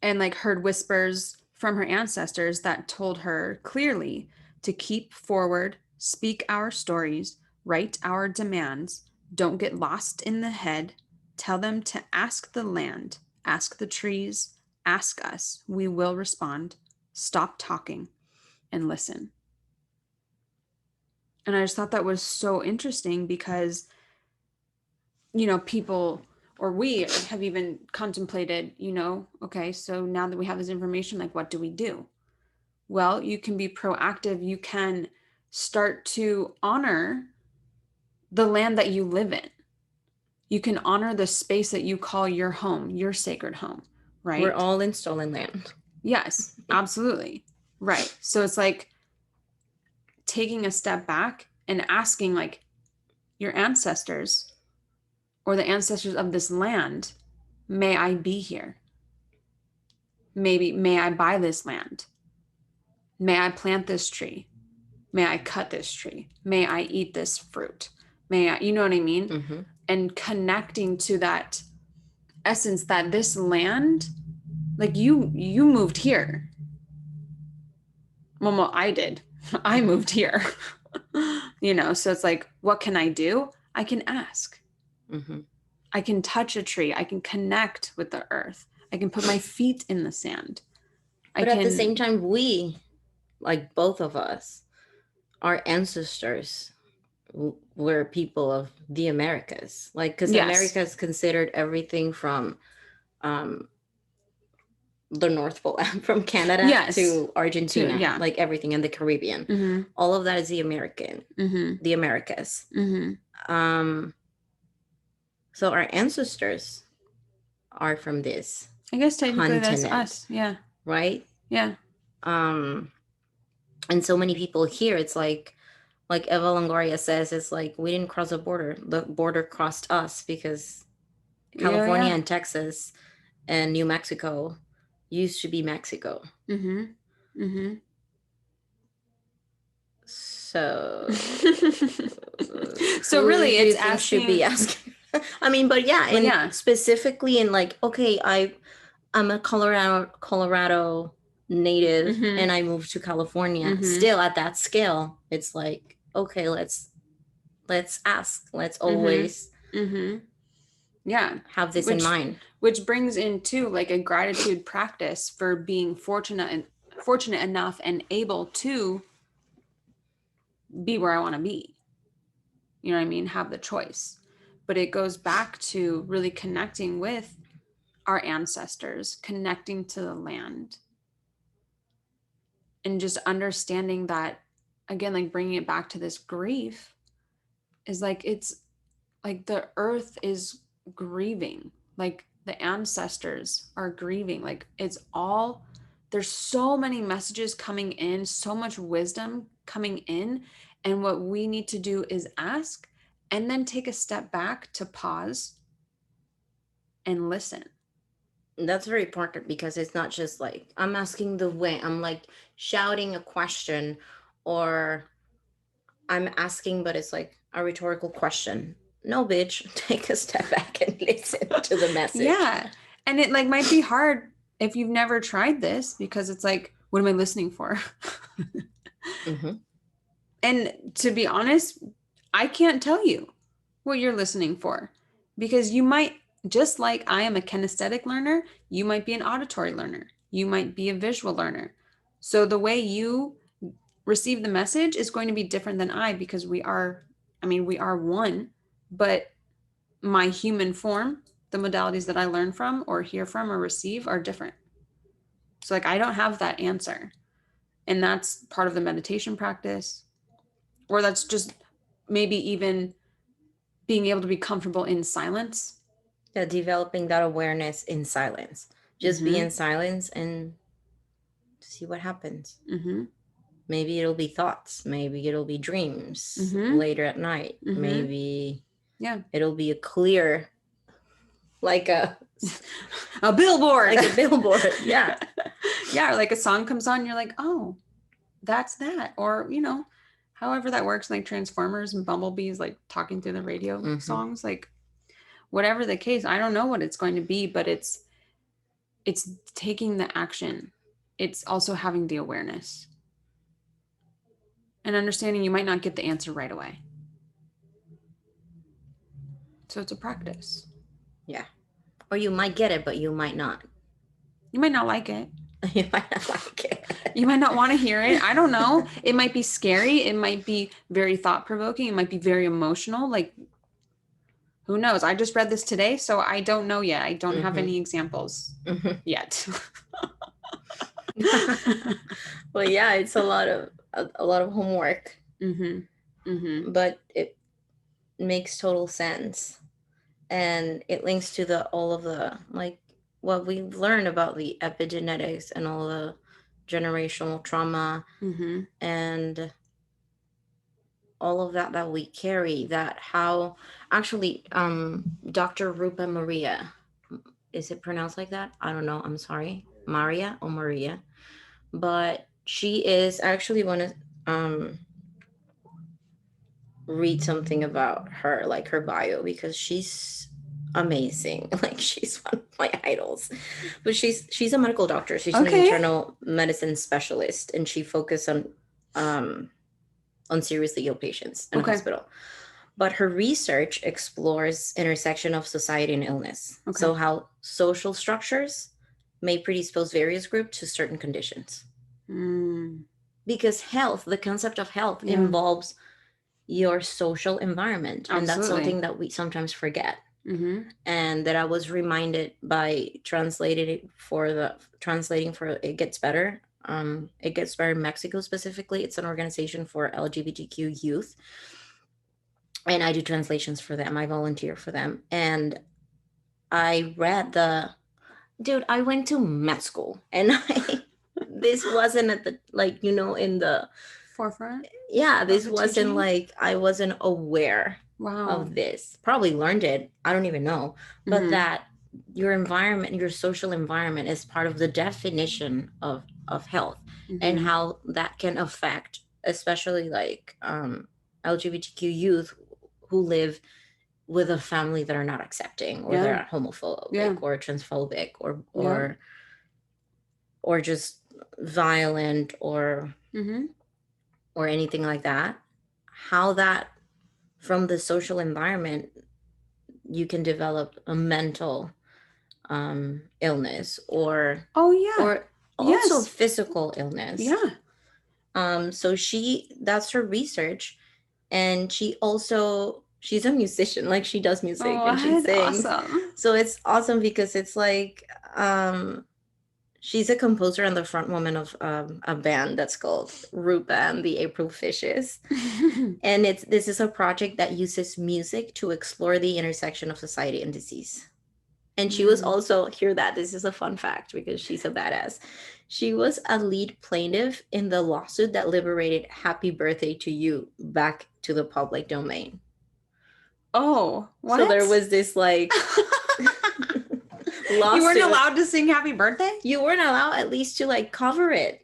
and like heard whispers from her ancestors that told her clearly to keep forward, speak our stories, write our demands, don't get lost in the head, tell them to ask the land, ask the trees, ask us, we will respond, stop talking and listen. And I just thought that was so interesting because, you know, people or we have even contemplated, you know, okay, so now that we have this information, like, what do we do? Well, you can be proactive. You can start to honor the land that you live in. You can honor the space that you call your home, your sacred home, We're right? all in stolen land. Yes, absolutely. Right. So it's like taking a step back and asking, like, your ancestors or the ancestors of this land, may I be here? Maybe, may I buy this land? May I plant this tree? May I cut this tree? May I eat this fruit? May I, you know what I mean? Mm-hmm. And connecting to that essence that this land, like you moved here. Well, I did. I moved here. So it's like, what can I do? I can ask. Mm-hmm. I can touch a tree. I can connect with the earth. I can put my feet in the sand. I But at the same can, time, we, like both of us, our ancestors were people of the Americas. Like, because yes, America is considered everything from um, the North Pole, from Canada yes, to to, Argentina, yeah. like everything in the Caribbean. Mm-hmm, All of that is mm-hmm, the Americas. mm-hmm. Um, so our ancestors are from this I guess technically that's continent, us. Yeah, right? yeah, Um, and so many people here, it's like Eva Longoria says, it's like we didn't cross a border. The border crossed us because yeah, California yeah. and Texas and New Mexico used to be Mexico. Mm-hmm, mm-hmm. So So who really, do you it's think should be asking. asking? I mean, but yeah, But and yeah, specifically in like, okay, I'm a Colorado native mm-hmm, and I moved to California. mm-hmm, Still at that scale, it's like, okay, let's ask. Let's mm-hmm, always mm-hmm. Yeah, have this in which mind. which brings into like a gratitude practice for being fortunate enough and able to be where I want to be. You know what I mean? Have the choice. But it goes back to really connecting with our ancestors, connecting to the land, and just understanding that, again, like bringing it back to this grief is like, it's like the earth is grieving, like the ancestors are grieving, like it's all, there's so many messages coming in, so much wisdom coming in, and what we need to do is ask and then take a step back to pause and listen. That's very important because it's not just like I'm asking the way, I'm like shouting a question, or I'm asking, but it's like a rhetorical question. No, bitch, take a step back and listen to the message. Yeah, and it like might be hard if you've never tried this, because it's like, what am I listening for? Mm-hmm. And to be honest, I can't tell you what you're listening for, because you might, just like I am a kinesthetic learner, you might be an auditory learner, you might be a visual learner. So the way you receive the message is going to be different than I, because we are one, but my human form, the modalities that I learn from or hear from or receive are different. So like I don't have that answer. And that's part of the meditation practice, or that's just maybe even being able to be comfortable in silence. Yeah, developing that awareness in silence. Just be Mm-hmm. in silence and see what happens. Mm-hmm. Maybe it'll be thoughts. Maybe it'll be dreams Mm-hmm. later at night. Mm-hmm. Maybe Yeah. it'll be a clear, like A billboard. like a billboard. Yeah. Yeah. Or like a song comes on, you're like, oh, that's that. Or, however that works, like Transformers and Bumblebees, like talking through the radio Mm-hmm. songs, like whatever the case, I don't know what it's going to be, but it's taking the action. It's also having the awareness and understanding you might not get the answer right away. So it's a practice. Yeah. Or you might get it, but you might not. You might not like it. You might not like it. You might not want to hear it. I don't know. It might be scary. It might be very thought provoking. It might be very emotional. Like, who knows? I just read this today, so I don't know yet. I don't have any examples yet. Well, yeah, it's a lot of homework, Mm-hmm. Mm-hmm. but it makes total sense. and it links to the all of the like what we've learned about the epigenetics and all the generational trauma Mm-hmm. and all of that that we carry, that how actually Dr. Rupa Maria, is it pronounced like that? I don't know, I'm sorry, Maria or Maria, but she is actually one of read something about her, like her bio, because she's amazing. Like she's one of my idols. But she's a medical doctor. She's an Okay. internal medicine specialist, and she focuses um on seriously ill patients in a Okay. hospital. But her research explores intersection of society and illness. Okay. So how social structures may predispose various groups to certain conditions. Mm. Because health, the concept of health Yeah. involves your social environment, and that's Absolutely. something that we sometimes forget, Mm-hmm. and that I was reminded by translating for It Gets Better. It Gets Better in Mexico specifically. It's an organization for LGBTQ youth, and I do translations for them. I volunteer for them, and I read the dude. I went to med school, and I this wasn't at the like in the Forefront yeah, of this the wasn't teaching. like I wasn't aware Wow. of this. Probably learned it. I don't even know. But Mm-hmm. that your environment, your social environment is part of the definition of health, and Mm-hmm. how that can affect especially like LGBTQ youth who live with a family that are not accepting, or Yeah. they're homophobic Yeah. or transphobic or Yeah. or just violent Mm-hmm. or anything like that. How that from the social environment you can develop a mental illness Oh yeah. or also Yes. physical illness. Yeah. So that's her research, and she's a musician, like she does music Oh, and she what? sings. Awesome. So it's awesome because it's like she's a composer and the front woman of a band that's called Rupa and the April Fishes. And this is a project that uses music to explore the intersection of society and disease. And she was Mm. also, hear that, this is a fun fact because she's a badass. She was a lead plaintiff in the lawsuit that liberated Happy Birthday to You back to the public domain. Oh, So there what? was this like You weren't lawsuit. allowed to sing happy birthday? You weren't allowed at least to like cover it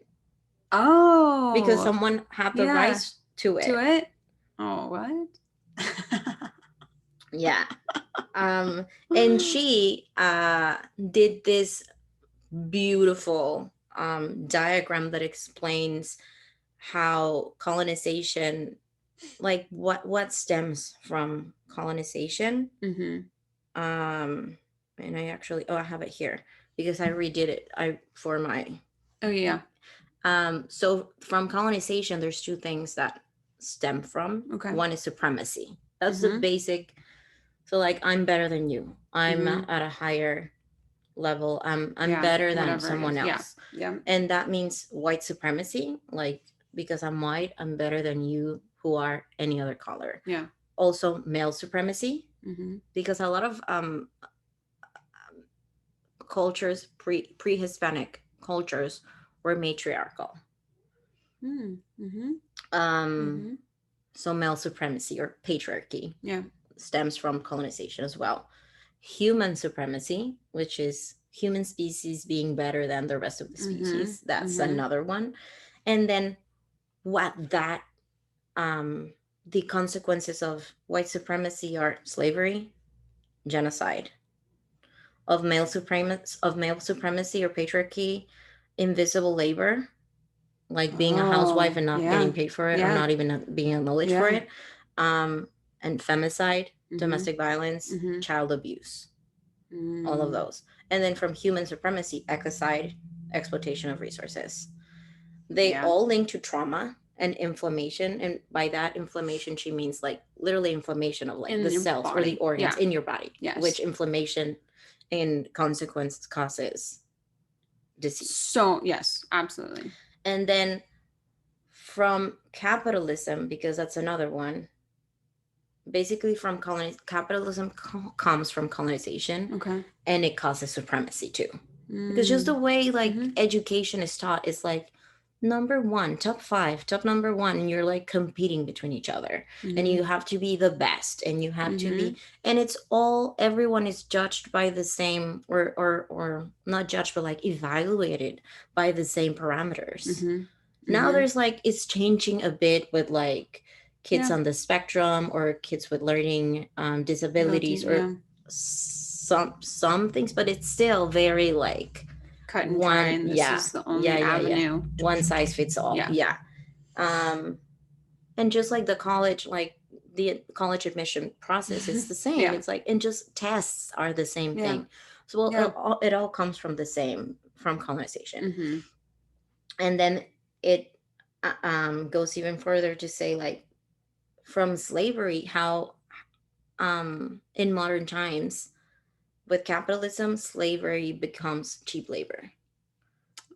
because Oh, someone had the yeah. rights to To it. it? Oh, what? Yeah. Um, and she did this beautiful diagram that explains how colonization, like what stems from colonization. Mm-hmm. And I have it here because I redid it I for my Oh, yeah. so from colonization there's two things that stem from. Okay. One is supremacy. That's the Mm-hmm. basic. So like I'm better than you, I'm Mm-hmm. at a higher level, I'm Yeah. better than Whatever it someone is. Yeah. else. Yeah. And that means white supremacy, like because I'm white I'm better than you who are any other color. Yeah. Also male supremacy, Mm-hmm. because a lot of cultures, pre-Hispanic cultures, were matriarchal. Mm-hmm. um Mm-hmm. so male supremacy or patriarchy Yeah. stems from colonization as well. Human supremacy, which is human species being better than the rest of the Mm-hmm. species, that's Mm-hmm. another one. And then what that the consequences of white supremacy are slavery, genocide, of male supremacy or patriarchy, invisible labor, like being a housewife Oh, and not getting yeah. paid for it or Yeah. not even being acknowledged for Yeah. it, and femicide, Mm-hmm. domestic violence, Mm-hmm. child abuse, all of Mm. those. And then from human supremacy, ecocide, exploitation of resources. They Yeah. all link to trauma and inflammation. And by that inflammation, she means like literally inflammation of like the In your cells or the body. organs Yeah. in your body, which Yes. inflammation in consequence causes disease. So, yes, absolutely. And then from capitalism, because that's another one, basically from capitalism comes from colonization, Okay. and it causes supremacy too, because just the way like education is taught is like number one, top five, top number one, and you're like competing between each other, and you have to be the best, and you have to be, and it's all, everyone is judged by the same, or not judged, but like evaluated by the same parameters. Now there's like, it's changing a bit with like kids on the spectrum, or kids with learning disabilities, or some things, but it's still very like cut and dry, one, and this is the only avenue. one size fits all. Yeah. And just like the college, like the college admission process, it's the same. It's like, and just tests are the same thing. So well, it all comes from the same, from colonization. And then it goes even further to say like, from slavery, how in modern times, with capitalism, slavery becomes cheap labor,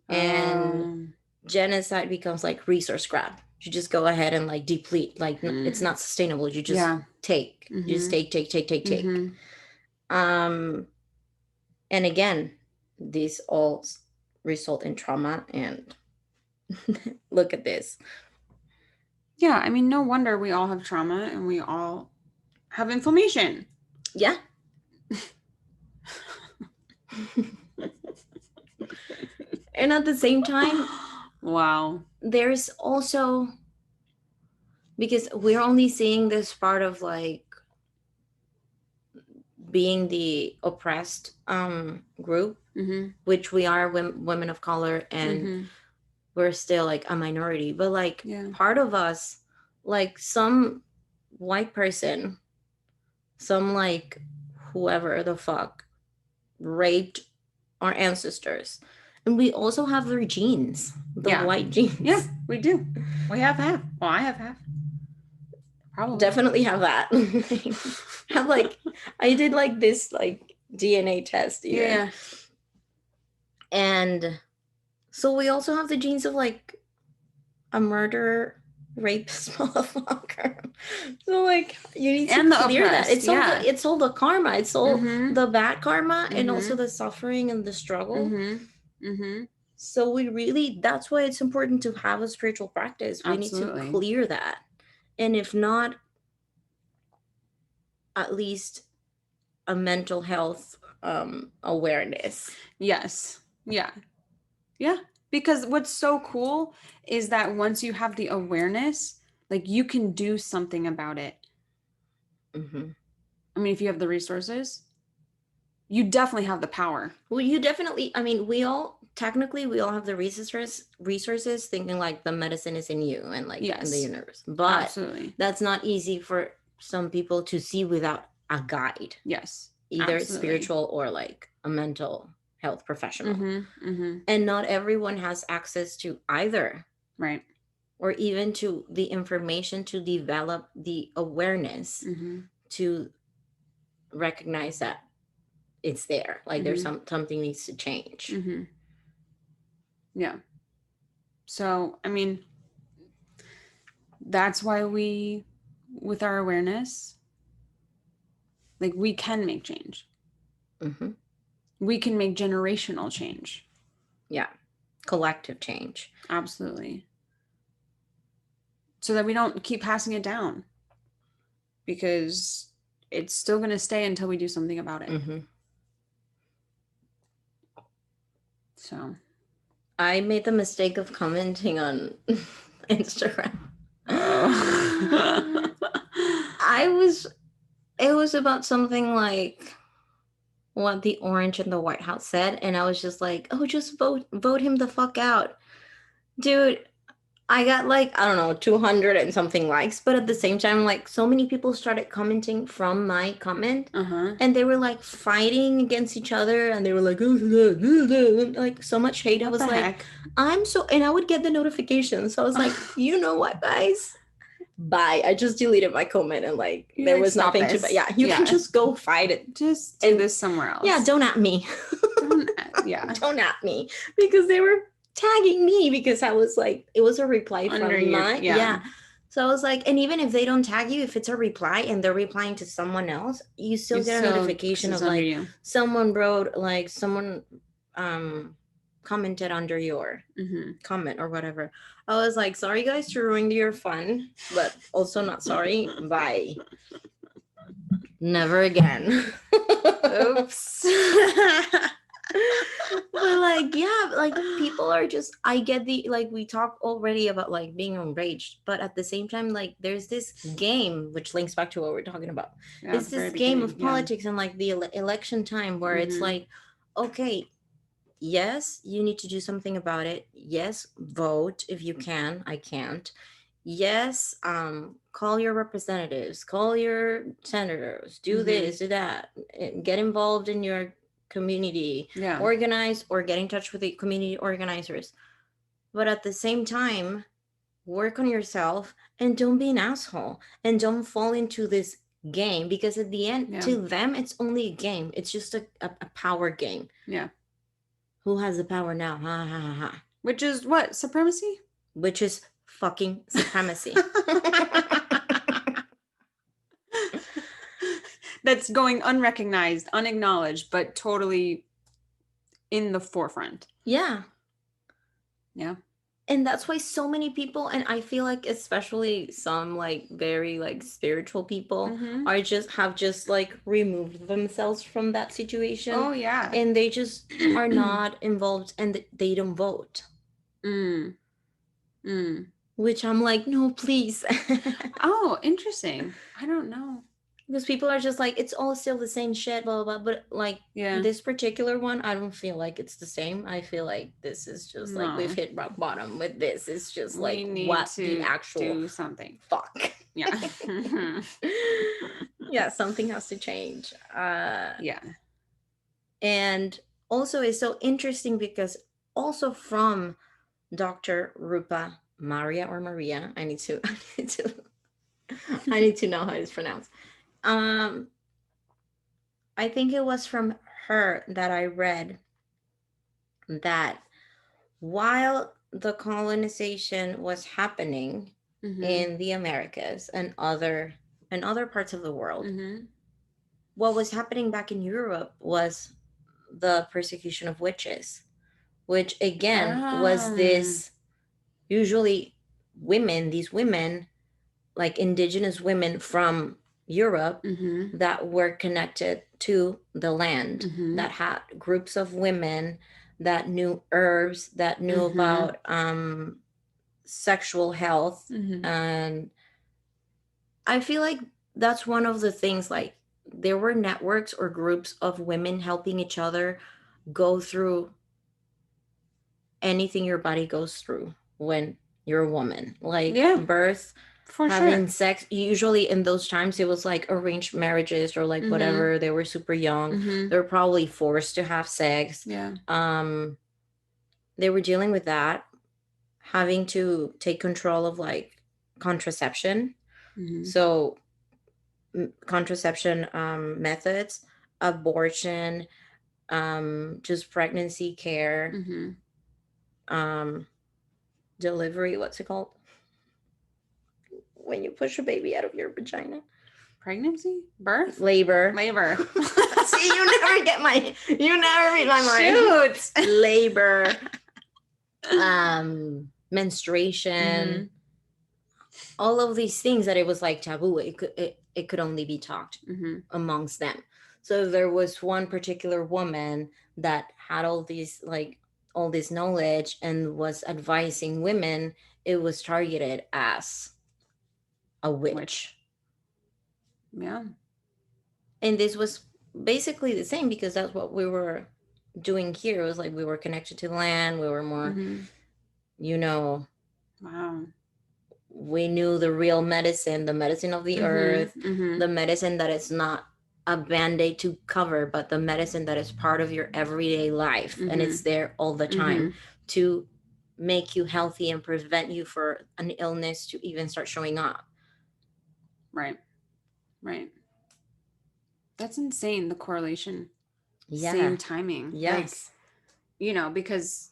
and genocide becomes like resource grab. You just go ahead and like deplete, like it's not sustainable. You just take, you just take. And again, these all result in trauma, and look at this. Yeah, I mean, no wonder we all have trauma and we all have inflammation. Yeah. And at the same time, wow, there's also, because we're only seeing this part of like being the oppressed group, which we are, women of color, and we're still like a minority, but like part of us, like some white person, some like whoever the fuck raped our ancestors, and we also have their genes, the white genes. Yeah, we do. We have half. Well, I have half. Probably. Definitely have that. Have like, I did like this like DNA test even. Yeah. And so we also have the genes of like a murderer, rapist motherfucker. So like, you need to clear that. It's all the, it's all the karma. It's all the bad karma, and also the suffering and the struggle. So we really, that's why it's important to have a spiritual practice. We need to clear that. And if not, at least a mental health awareness. Yes. Yeah. Yeah. Because what's so cool is that once you have the awareness, like you can do something about it. I mean, if you have the resources, you definitely have the power. Well, you definitely, I mean, we all, technically we all have the resources, thinking like the medicine is in you and like in the universe. But that's not easy for some people to see without a guide. Yes. Either spiritual or like a mental health professional. And not everyone has access to either. Right. Or even to the information to develop the awareness to recognize that it's there. Like there's something needs to change. Yeah. So, I mean, that's why we, with our awareness, like we can make change. We can make generational change. Yeah. Collective change. Absolutely. So that we don't keep passing it down, because it's still going to stay until we do something about it. So I made the mistake of commenting on Instagram. It was about something like what the Orange and the White House said, and I was just like, oh, just vote him the fuck out. Dude, I got like, I don't know, 200 and something likes, but at the same time, like so many people started commenting from my comment, and they were like fighting against each other, and they were like, like so much hate. I was like, and I would get the notifications. So I was like, you know what, guys? Bye. I just deleted my comment, and like there was nothing to, you can just go fight it. Just do this somewhere else. Yeah, don't at me. Don't at me, because they were tagging me, because I was like, it was a reply from my So I was like, and even if they don't tag you, if it's a reply and they're replying to someone else, you still You get a still, because notification it's of under like you. someone wrote, like someone um commented under your Mm-hmm. comment or whatever. I was like, sorry guys to ruin your fun, but also not sorry. Bye. Never again. Oops. But like, yeah, like people are just, I get the, like we talked already about like being enraged, but at the same time, like there's this game which links back to what we're talking about. Yeah, at It's the very this game of beginning. Yeah. politics and like the election time where it's Mm-hmm. like, okay, yes, you need to do something about it. Yes, vote if you can. I can't. Yes, call your representatives, call your senators, do Mm-hmm. this, do that, get involved in your community, Yeah. organize or get in touch with the community organizers. But at the same time, work on yourself and don't be an asshole and don't fall into this game, because at the end, Yeah. to them, it's only a game. It's just a power game. Yeah. Who has the power now? Ha ha ha ha. Which is what? Supremacy? Which is fucking supremacy. That's going unrecognized, unacknowledged, but totally in the forefront. Yeah. Yeah. And that's why so many people, and I feel like especially some like very like spiritual people, Mm-hmm. are just have just like removed themselves from that situation, Oh, yeah. and they just are not involved and they don't vote. Mm. Mm. Which I'm like, no, please. Oh, interesting. I don't know. Because people are just like, it's all still the same shit, blah blah blah. But like Yeah. this particular one, I don't feel like it's the same. I feel like this is just like we've No. hit rock bottom with this. It's just We like need what the to actual do something. fuck. Yeah. Yeah, something has to change. Yeah. And also it's so interesting because also from Dr. Rupa Marya or Maria, I need to I need to know how it's pronounced. Um, I think it was from her that I read that while the colonization was happening Mm-hmm. in the Americas and other parts of the world, Mm-hmm. what was happening back in Europe was the persecution of witches, which again was Um. this usually women, these women, like indigenous women from Europe Mm-hmm. that were connected to the land, Mm-hmm. that had groups of women that knew herbs, that knew Mm-hmm. about sexual health. Mm-hmm. And I feel like that's one of the things, like, there were networks or groups of women helping each other go through anything your body goes through when you're a woman, like Yeah, birth, for having sure. sex. Usually in those times it was like arranged marriages or like Mm-hmm. whatever, they were super young, Mm-hmm. they were probably forced to have sex. Yeah. um they were dealing with that, having to take control of like contraception. Mm-hmm. So contraception methods, abortion, just pregnancy care, Mm-hmm. um delivery, what's it called when you push a baby out of your vagina? Pregnancy? Birth? Labor. Labor. See, you never read my mind. Shoot. Labor, menstruation, Mm-hmm. all of these things that it was like taboo. It could only be talked Mm-hmm. amongst them. So there was one particular woman that had all this knowledge and was advising women. It was targeted as a witch. Which, yeah. And this was basically the same because that's what we were doing here. It was like we were connected to the land, we were more, Mm-hmm. you know, Wow. we knew the real medicine, the medicine of the earth, Mm-hmm. Mm-hmm. the medicine that is not a band-aid to cover, but the medicine that is part of your everyday life, and Mm-hmm. it's there all the Mm-hmm. time to make you healthy and prevent you for an illness to even start showing up. Right. Right. That's insane, the correlation. Yeah. Same timing. Yes. Like, because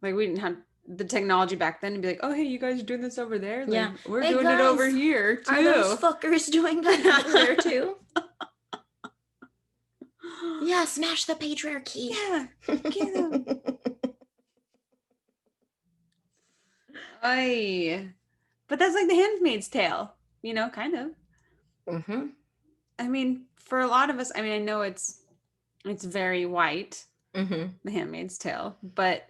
like we didn't have the technology back then and be like, oh, hey, you guys are doing this over there? Like, Yeah. we're Hey doing it over guys, here are those too. fuckers doing that over there too? Yeah, smash the patriarchy. Yeah, get them. Ay. But that's like the Handmaid's Tale, kind of. Mm-hmm. I mean, for a lot of us, I mean, I know it's very white, Mm-hmm. the Handmaid's Tale, but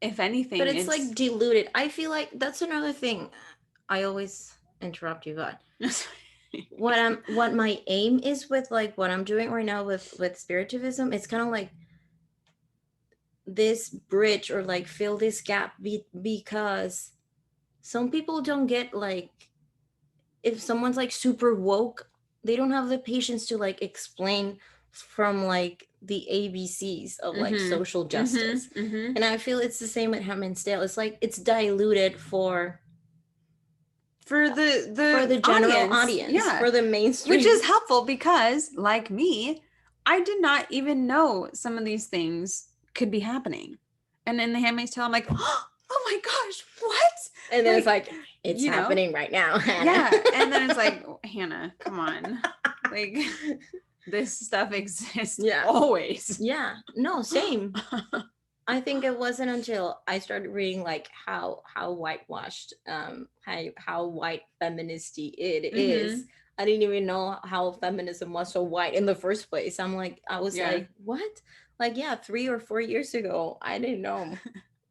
if But anything, it's like it's diluted. I feel like that's another thing. I always interrupt you, but what my aim is with like what I'm doing right now with spiritivism, it's kind of like this bridge or like fill this gap because some people don't get like, if someone's like super woke, they don't have the patience to like explain from like the ABCs of like Mhm. social Mhm. justice. Mhm. And I feel it's the same with Handmaid's Tale. It's like it's diluted For for the the general audience, audience, yeah. for the Which mainstream. is helpful because, like me, I did not even know some of these things could be happening. And in The Handmaid's Tale, I'm like, oh my gosh, what? And then it's Like, like it's happening right now, Hannah. yeah. And then it's like, Hannah, come on. Like, this stuff exists Yeah. always. Yeah. No, same. I think it wasn't until I started reading like how whitewashed how white feministy it is. Mm-hmm. I didn't even know how feminism was so white in the first place. I was Yeah. like, what? Like, yeah, 3 or 4 years ago, I didn't know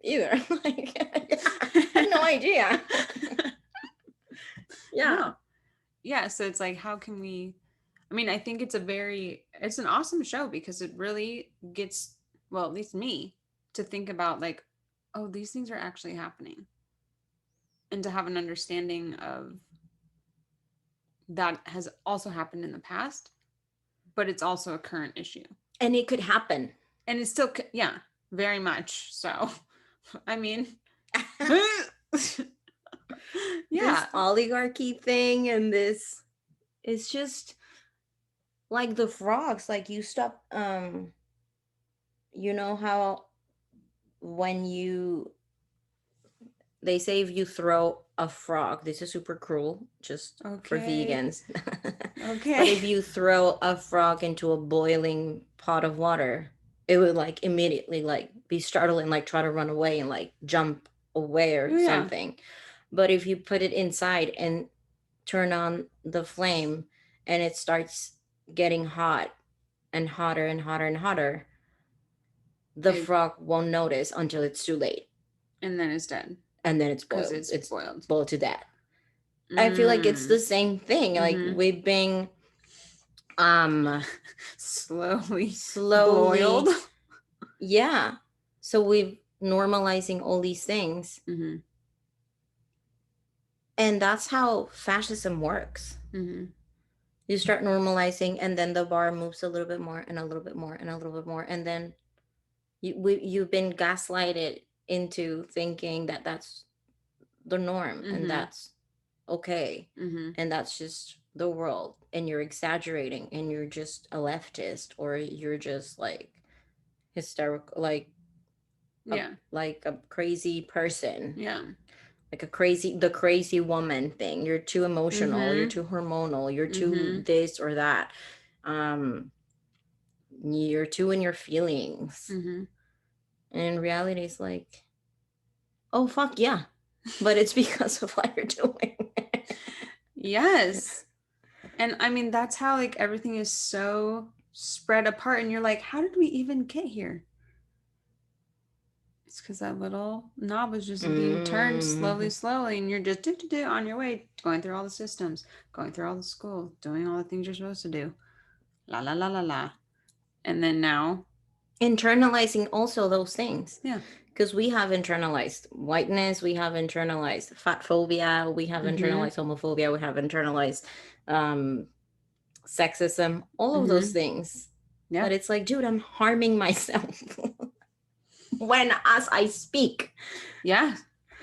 either. Like, yeah, I had no idea. Yeah. No. Yeah. So it's like, how can we? I mean, I think it's an awesome show because it really gets, well, at least me, to think about like, oh, these things are actually happening, and to have an understanding of that has also happened in the past, but it's also a current issue. And it could happen. And it's still, yeah, very much so. I mean, This yeah. oligarchy thing and this, it's just like the frogs. Like you stop you know how when you they say if you throw a frog, this is super cruel just for Okay. vegans. But Okay. if you throw a frog into a boiling pot of water, it would like immediately like be startled and like try to run away and like jump away or Oh, yeah. something. But if you put it inside and turn on the flame and it starts getting hot and hotter and hotter and hotter, the It, frog won't notice until it's too late, and then it's dead and then it's because boiled. it's It's boiled. boiled to death. I feel like it's Mm. the same thing. Like Mm-hmm. we've been um Slowly boiled. slowly, yeah. So we've normalizing all these things, Mm-hmm. and that's how fascism works. Mm-hmm. You start normalizing, and then the bar moves a little bit more and a little bit more and a little bit more, and then you've been gaslighted into thinking that that's the norm and Mm-hmm. that's okay, Mm-hmm. and that's just the world, and you're exaggerating and you're just a leftist, or you're just like hysterical, Yeah. like a crazy person, Yeah. like the crazy woman thing. You're too emotional, you're Mm-hmm. too hormonal, you're too Mm-hmm. this or that, um you're too in your feelings. Mm-hmm. And in reality it's like, oh fuck yeah, but it's because of what you're doing. Yes. And I mean, that's how like everything is so spread apart. And you're like, how did we even get here? It's because that little knob was just being turned slowly, Mm-hmm. slowly. And you're just on your way, going through all the systems, going through all the school, doing all the things you're supposed to do. La, la, la, la, la. And then now, Internalizing also those things, yeah. because we have internalized whiteness, we have internalized fat phobia, we have Mm-hmm. internalized homophobia, we have internalized um sexism, all of those Mm-hmm. things. Yeah. But it's like, dude, I'm harming myself when as I speak. Yeah.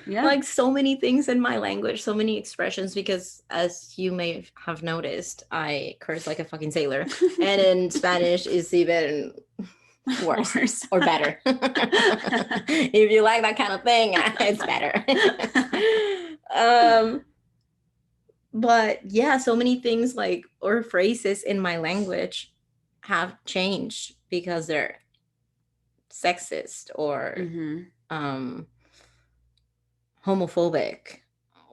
Yeah. Like so many things in my language, so many expressions, because as you may have noticed, I curse like a fucking sailor. And in Spanish is even worse, Worse. or better. If you like that kind of thing, it's better. But yeah, so many things like, or phrases in my language have changed because they're sexist or Mm-hmm. um homophobic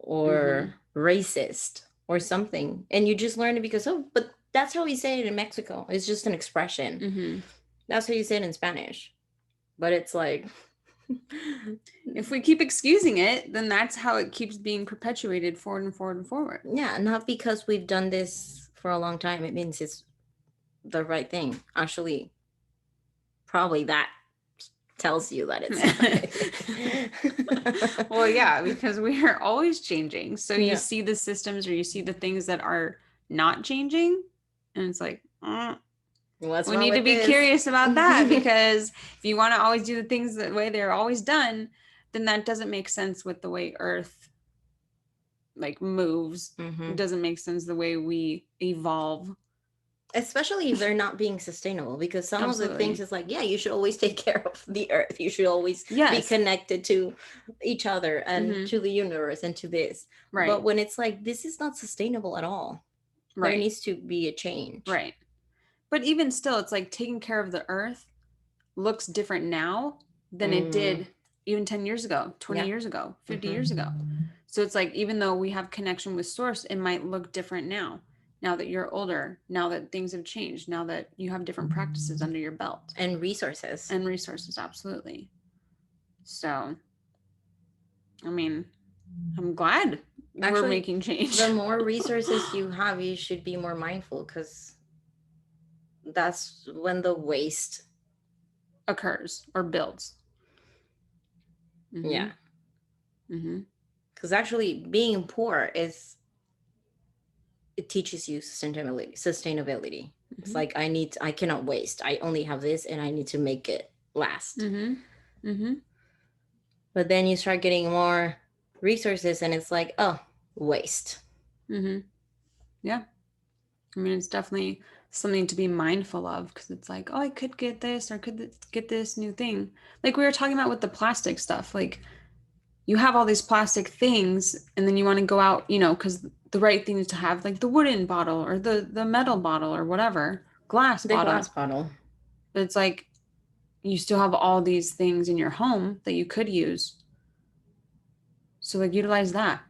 Mm-hmm. or racist or something, and you just learn it because, oh, but that's how we say it in Mexico. It's just an expression. Mm-hmm. That's how you say it in Spanish. But it's like, If we keep excusing it, then that's how it keeps being perpetuated forward and forward and forward. yeah, not because we've done this for a long time, it means it's the right thing. Actually, probably that tells you that it's the right thing. Well, yeah, because we are always changing. So you Yeah. see the systems, or you see the things that are not changing, and it's like, What's we wrong need to with be this? curious about that, because if you want to always do the things the way they're always done, then that doesn't make sense with the way Earth like moves. It doesn't make sense the way we evolve. Especially if they're not being sustainable, because some of the Absolutely. things is like, yeah, you should always take care of the earth. You should always be Yes. connected to each other and Mhm. to the universe and to this. Right. But when it's like, this is not sustainable at all, there Right. needs to be a change. Right. But even still, it's like taking care of the earth looks different now than it did even 10 years ago, 20 Yeah. years ago, 50 years ago. So it's like, even though we have connection with source, it might look different now. Now that you're older, now that things have changed, now that you have different practices under your belt. And resources. And resources, absolutely. So, I mean, I'm glad we're making change. The more resources you have, you should be more mindful, because that's when the waste occurs or builds. Mm-hmm. Yeah. Mm-hmm. Because actually being poor is, it teaches you sustainability. It's like, I cannot waste. I only have this and I need to make it last. But then you start getting more resources and it's like, oh, waste. Yeah. I mean, it's definitely something to be mindful of, because it's like, oh, I could get this, or could get this new thing. Like we were talking about with the plastic stuff. Like, you have all these plastic things, and then you want to go out, because the right thing is to have like the wooden bottle or the metal bottle or whatever, glass bottle. But it's like, you still have all these things in your home that you could use. So like, utilize that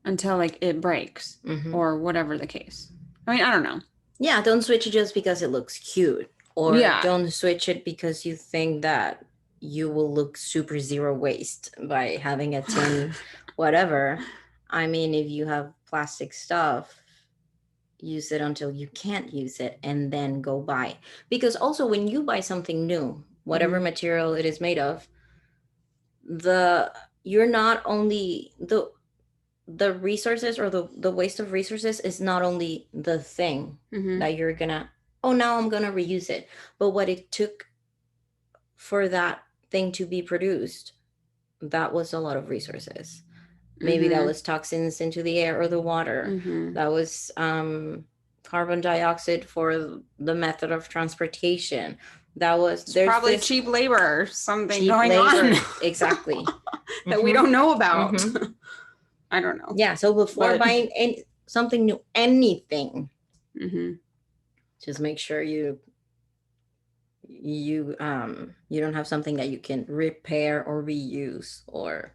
until like it breaks or whatever the case. I mean, I don't know. Yeah, don't switch it just because it looks cute, or don't switch it because you think that you will look super zero waste by having a tin whatever. I mean, if you have plastic stuff, use it until you can't use it and then go buy. Because also, when you buy something new, whatever material it is made of, you're not only the resources, or the waste of resources is not only the thing that you're gonna, oh, now I'm gonna reuse it, but what it took for that thing to be produced, that was a lot of resources. Maybe that was toxins into the air or the water. That was carbon dioxide for the method of transportation. That was, there's probably cheap labor or something going on. Exactly. That we don't know about. I don't know. Yeah, so before buying something new, anything, just make sure you don't have something that you can repair or reuse or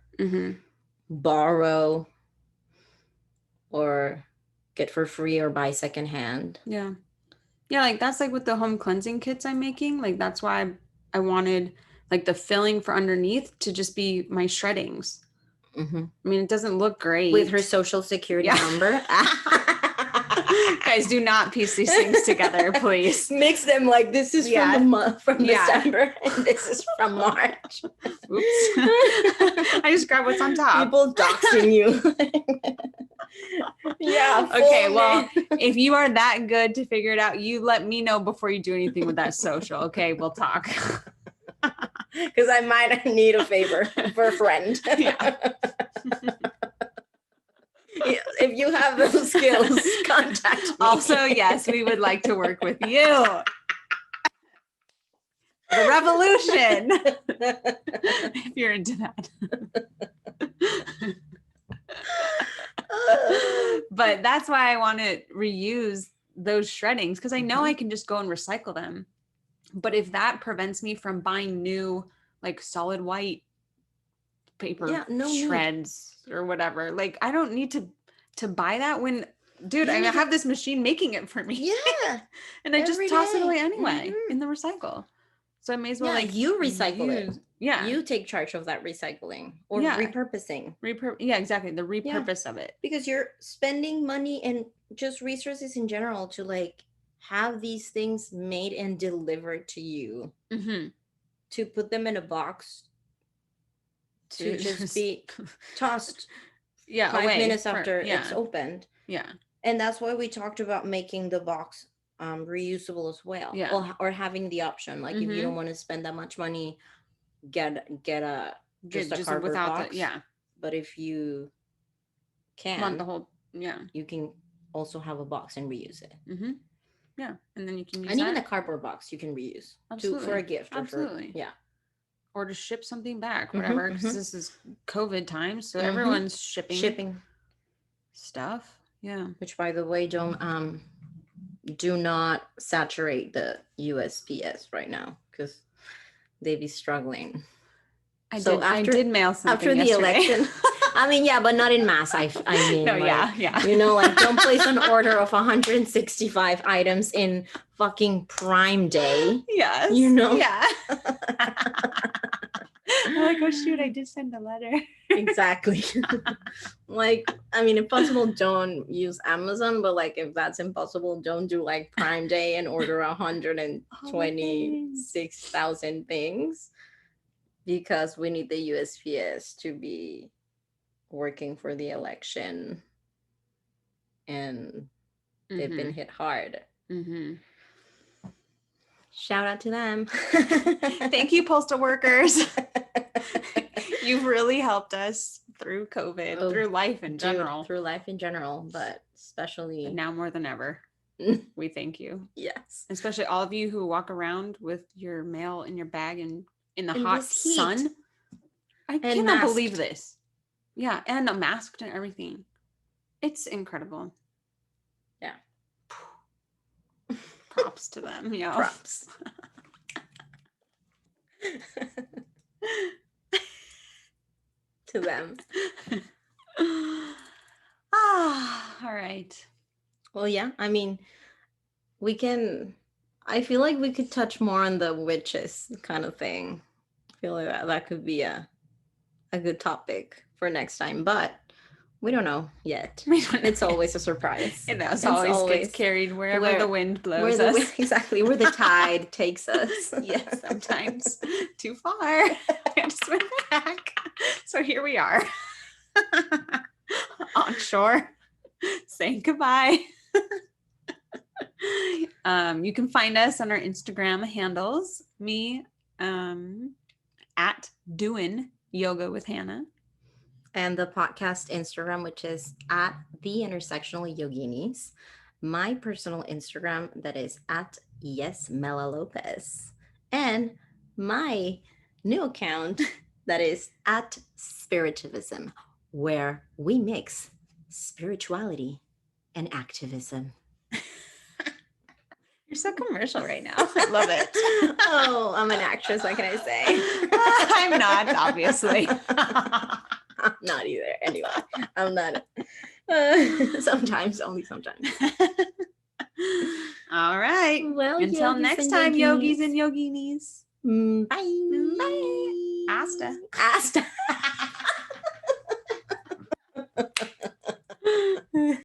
borrow or get for free or buy secondhand. Yeah, like that's like with the home cleansing kits I'm making. Like that's why I wanted like the filling for underneath to just be my shreddings. I mean, it doesn't look great with her social security number. Guys, do not piece these things together, please. Mix them, like this is from the month, from December, and this is from March. Oops. I just grabbed what's on top. People doxing you. Yeah. Okay, well, if you are that good to figure it out, you let me know before you do anything with that social. Okay, we'll talk. Because I might need a favor for a friend. Yeah. If you have those skills, contact me. Also, yes, we would like to work with you. The revolution. If you're into that. But that's why I want to reuse those shreddings, because I know I can just go and recycle them. But if that prevents me from buying new, like, solid white paper shreds or whatever, like, I don't need to buy that when, dude, I have this machine making it for me. Yeah. And I just toss it away anyway in the recycle. So I may as well you recycle it. Yeah. You take charge of that recycling or repurposing. Yeah, exactly. The repurpose of it. Because you're spending money and just resources in general to like have these things made and delivered to you. To put them in a box to just be tossed 5 minutes after it's opened. Yeah. And that's why we talked about making the box reusable as well. Yeah. Or having the option, like if you don't want to spend that much money, get a cardboard box. But if you can want the whole, you can also have a box and reuse it. Yeah, and then you can use even the cardboard box you can reuse for a gift. Absolutely. Or to ship something back, whatever, because this is COVID times, so everyone's shipping stuff. Yeah. Which, by the way, do not saturate the USPS right now, because they be struggling. I did mail something after the election. I mean, but not in mass. I mean, no, like, don't place an order of 165 items in fucking Prime Day. Yes. Yeah. I'm like, oh shoot, I did send a letter. Exactly. Like, I mean, if possible, don't use Amazon, but like, if that's impossible, don't do like Prime Day and order 126,000 things, because we need the USPS to be working for the election, and they've been hit hard. Shout out to them. Thank you, postal workers. You've really helped us through COVID, through life in general. But especially now more than ever. We thank you. Yes. Especially all of you who walk around with your mail in your bag and in the hot sun. I cannot believe this. Yeah, and masked and everything. It's incredible. Yeah. Props to them. Yeah. Props. To them. All right. Well, yeah, I mean, I feel like we could touch more on the witches kind of thing. I feel like that could be a good topic for next time, but we don't know yet. It's always a surprise. It's always gets carried wherever the wind blows us. Exactly, where the tide takes us. Yes, sometimes too far. We have to swim back. So here we are on shore, saying goodbye. You can find us on our Instagram handles. Me at doing yoga with Hannah. And the podcast Instagram, which is at the Intersectional Yoginis. My personal Instagram, that is at Mela Lopez. And my new account, that is at Spiritivism, where we mix spirituality and activism. You're so commercial right now. I love it. Oh, I'm an actress. What can I say? I'm not, obviously. I'm not either. Anyway, I'm not. Sometimes, only sometimes. All right. Well, until next time, yogis and yoginis. Bye. Bye. Asta. Asta.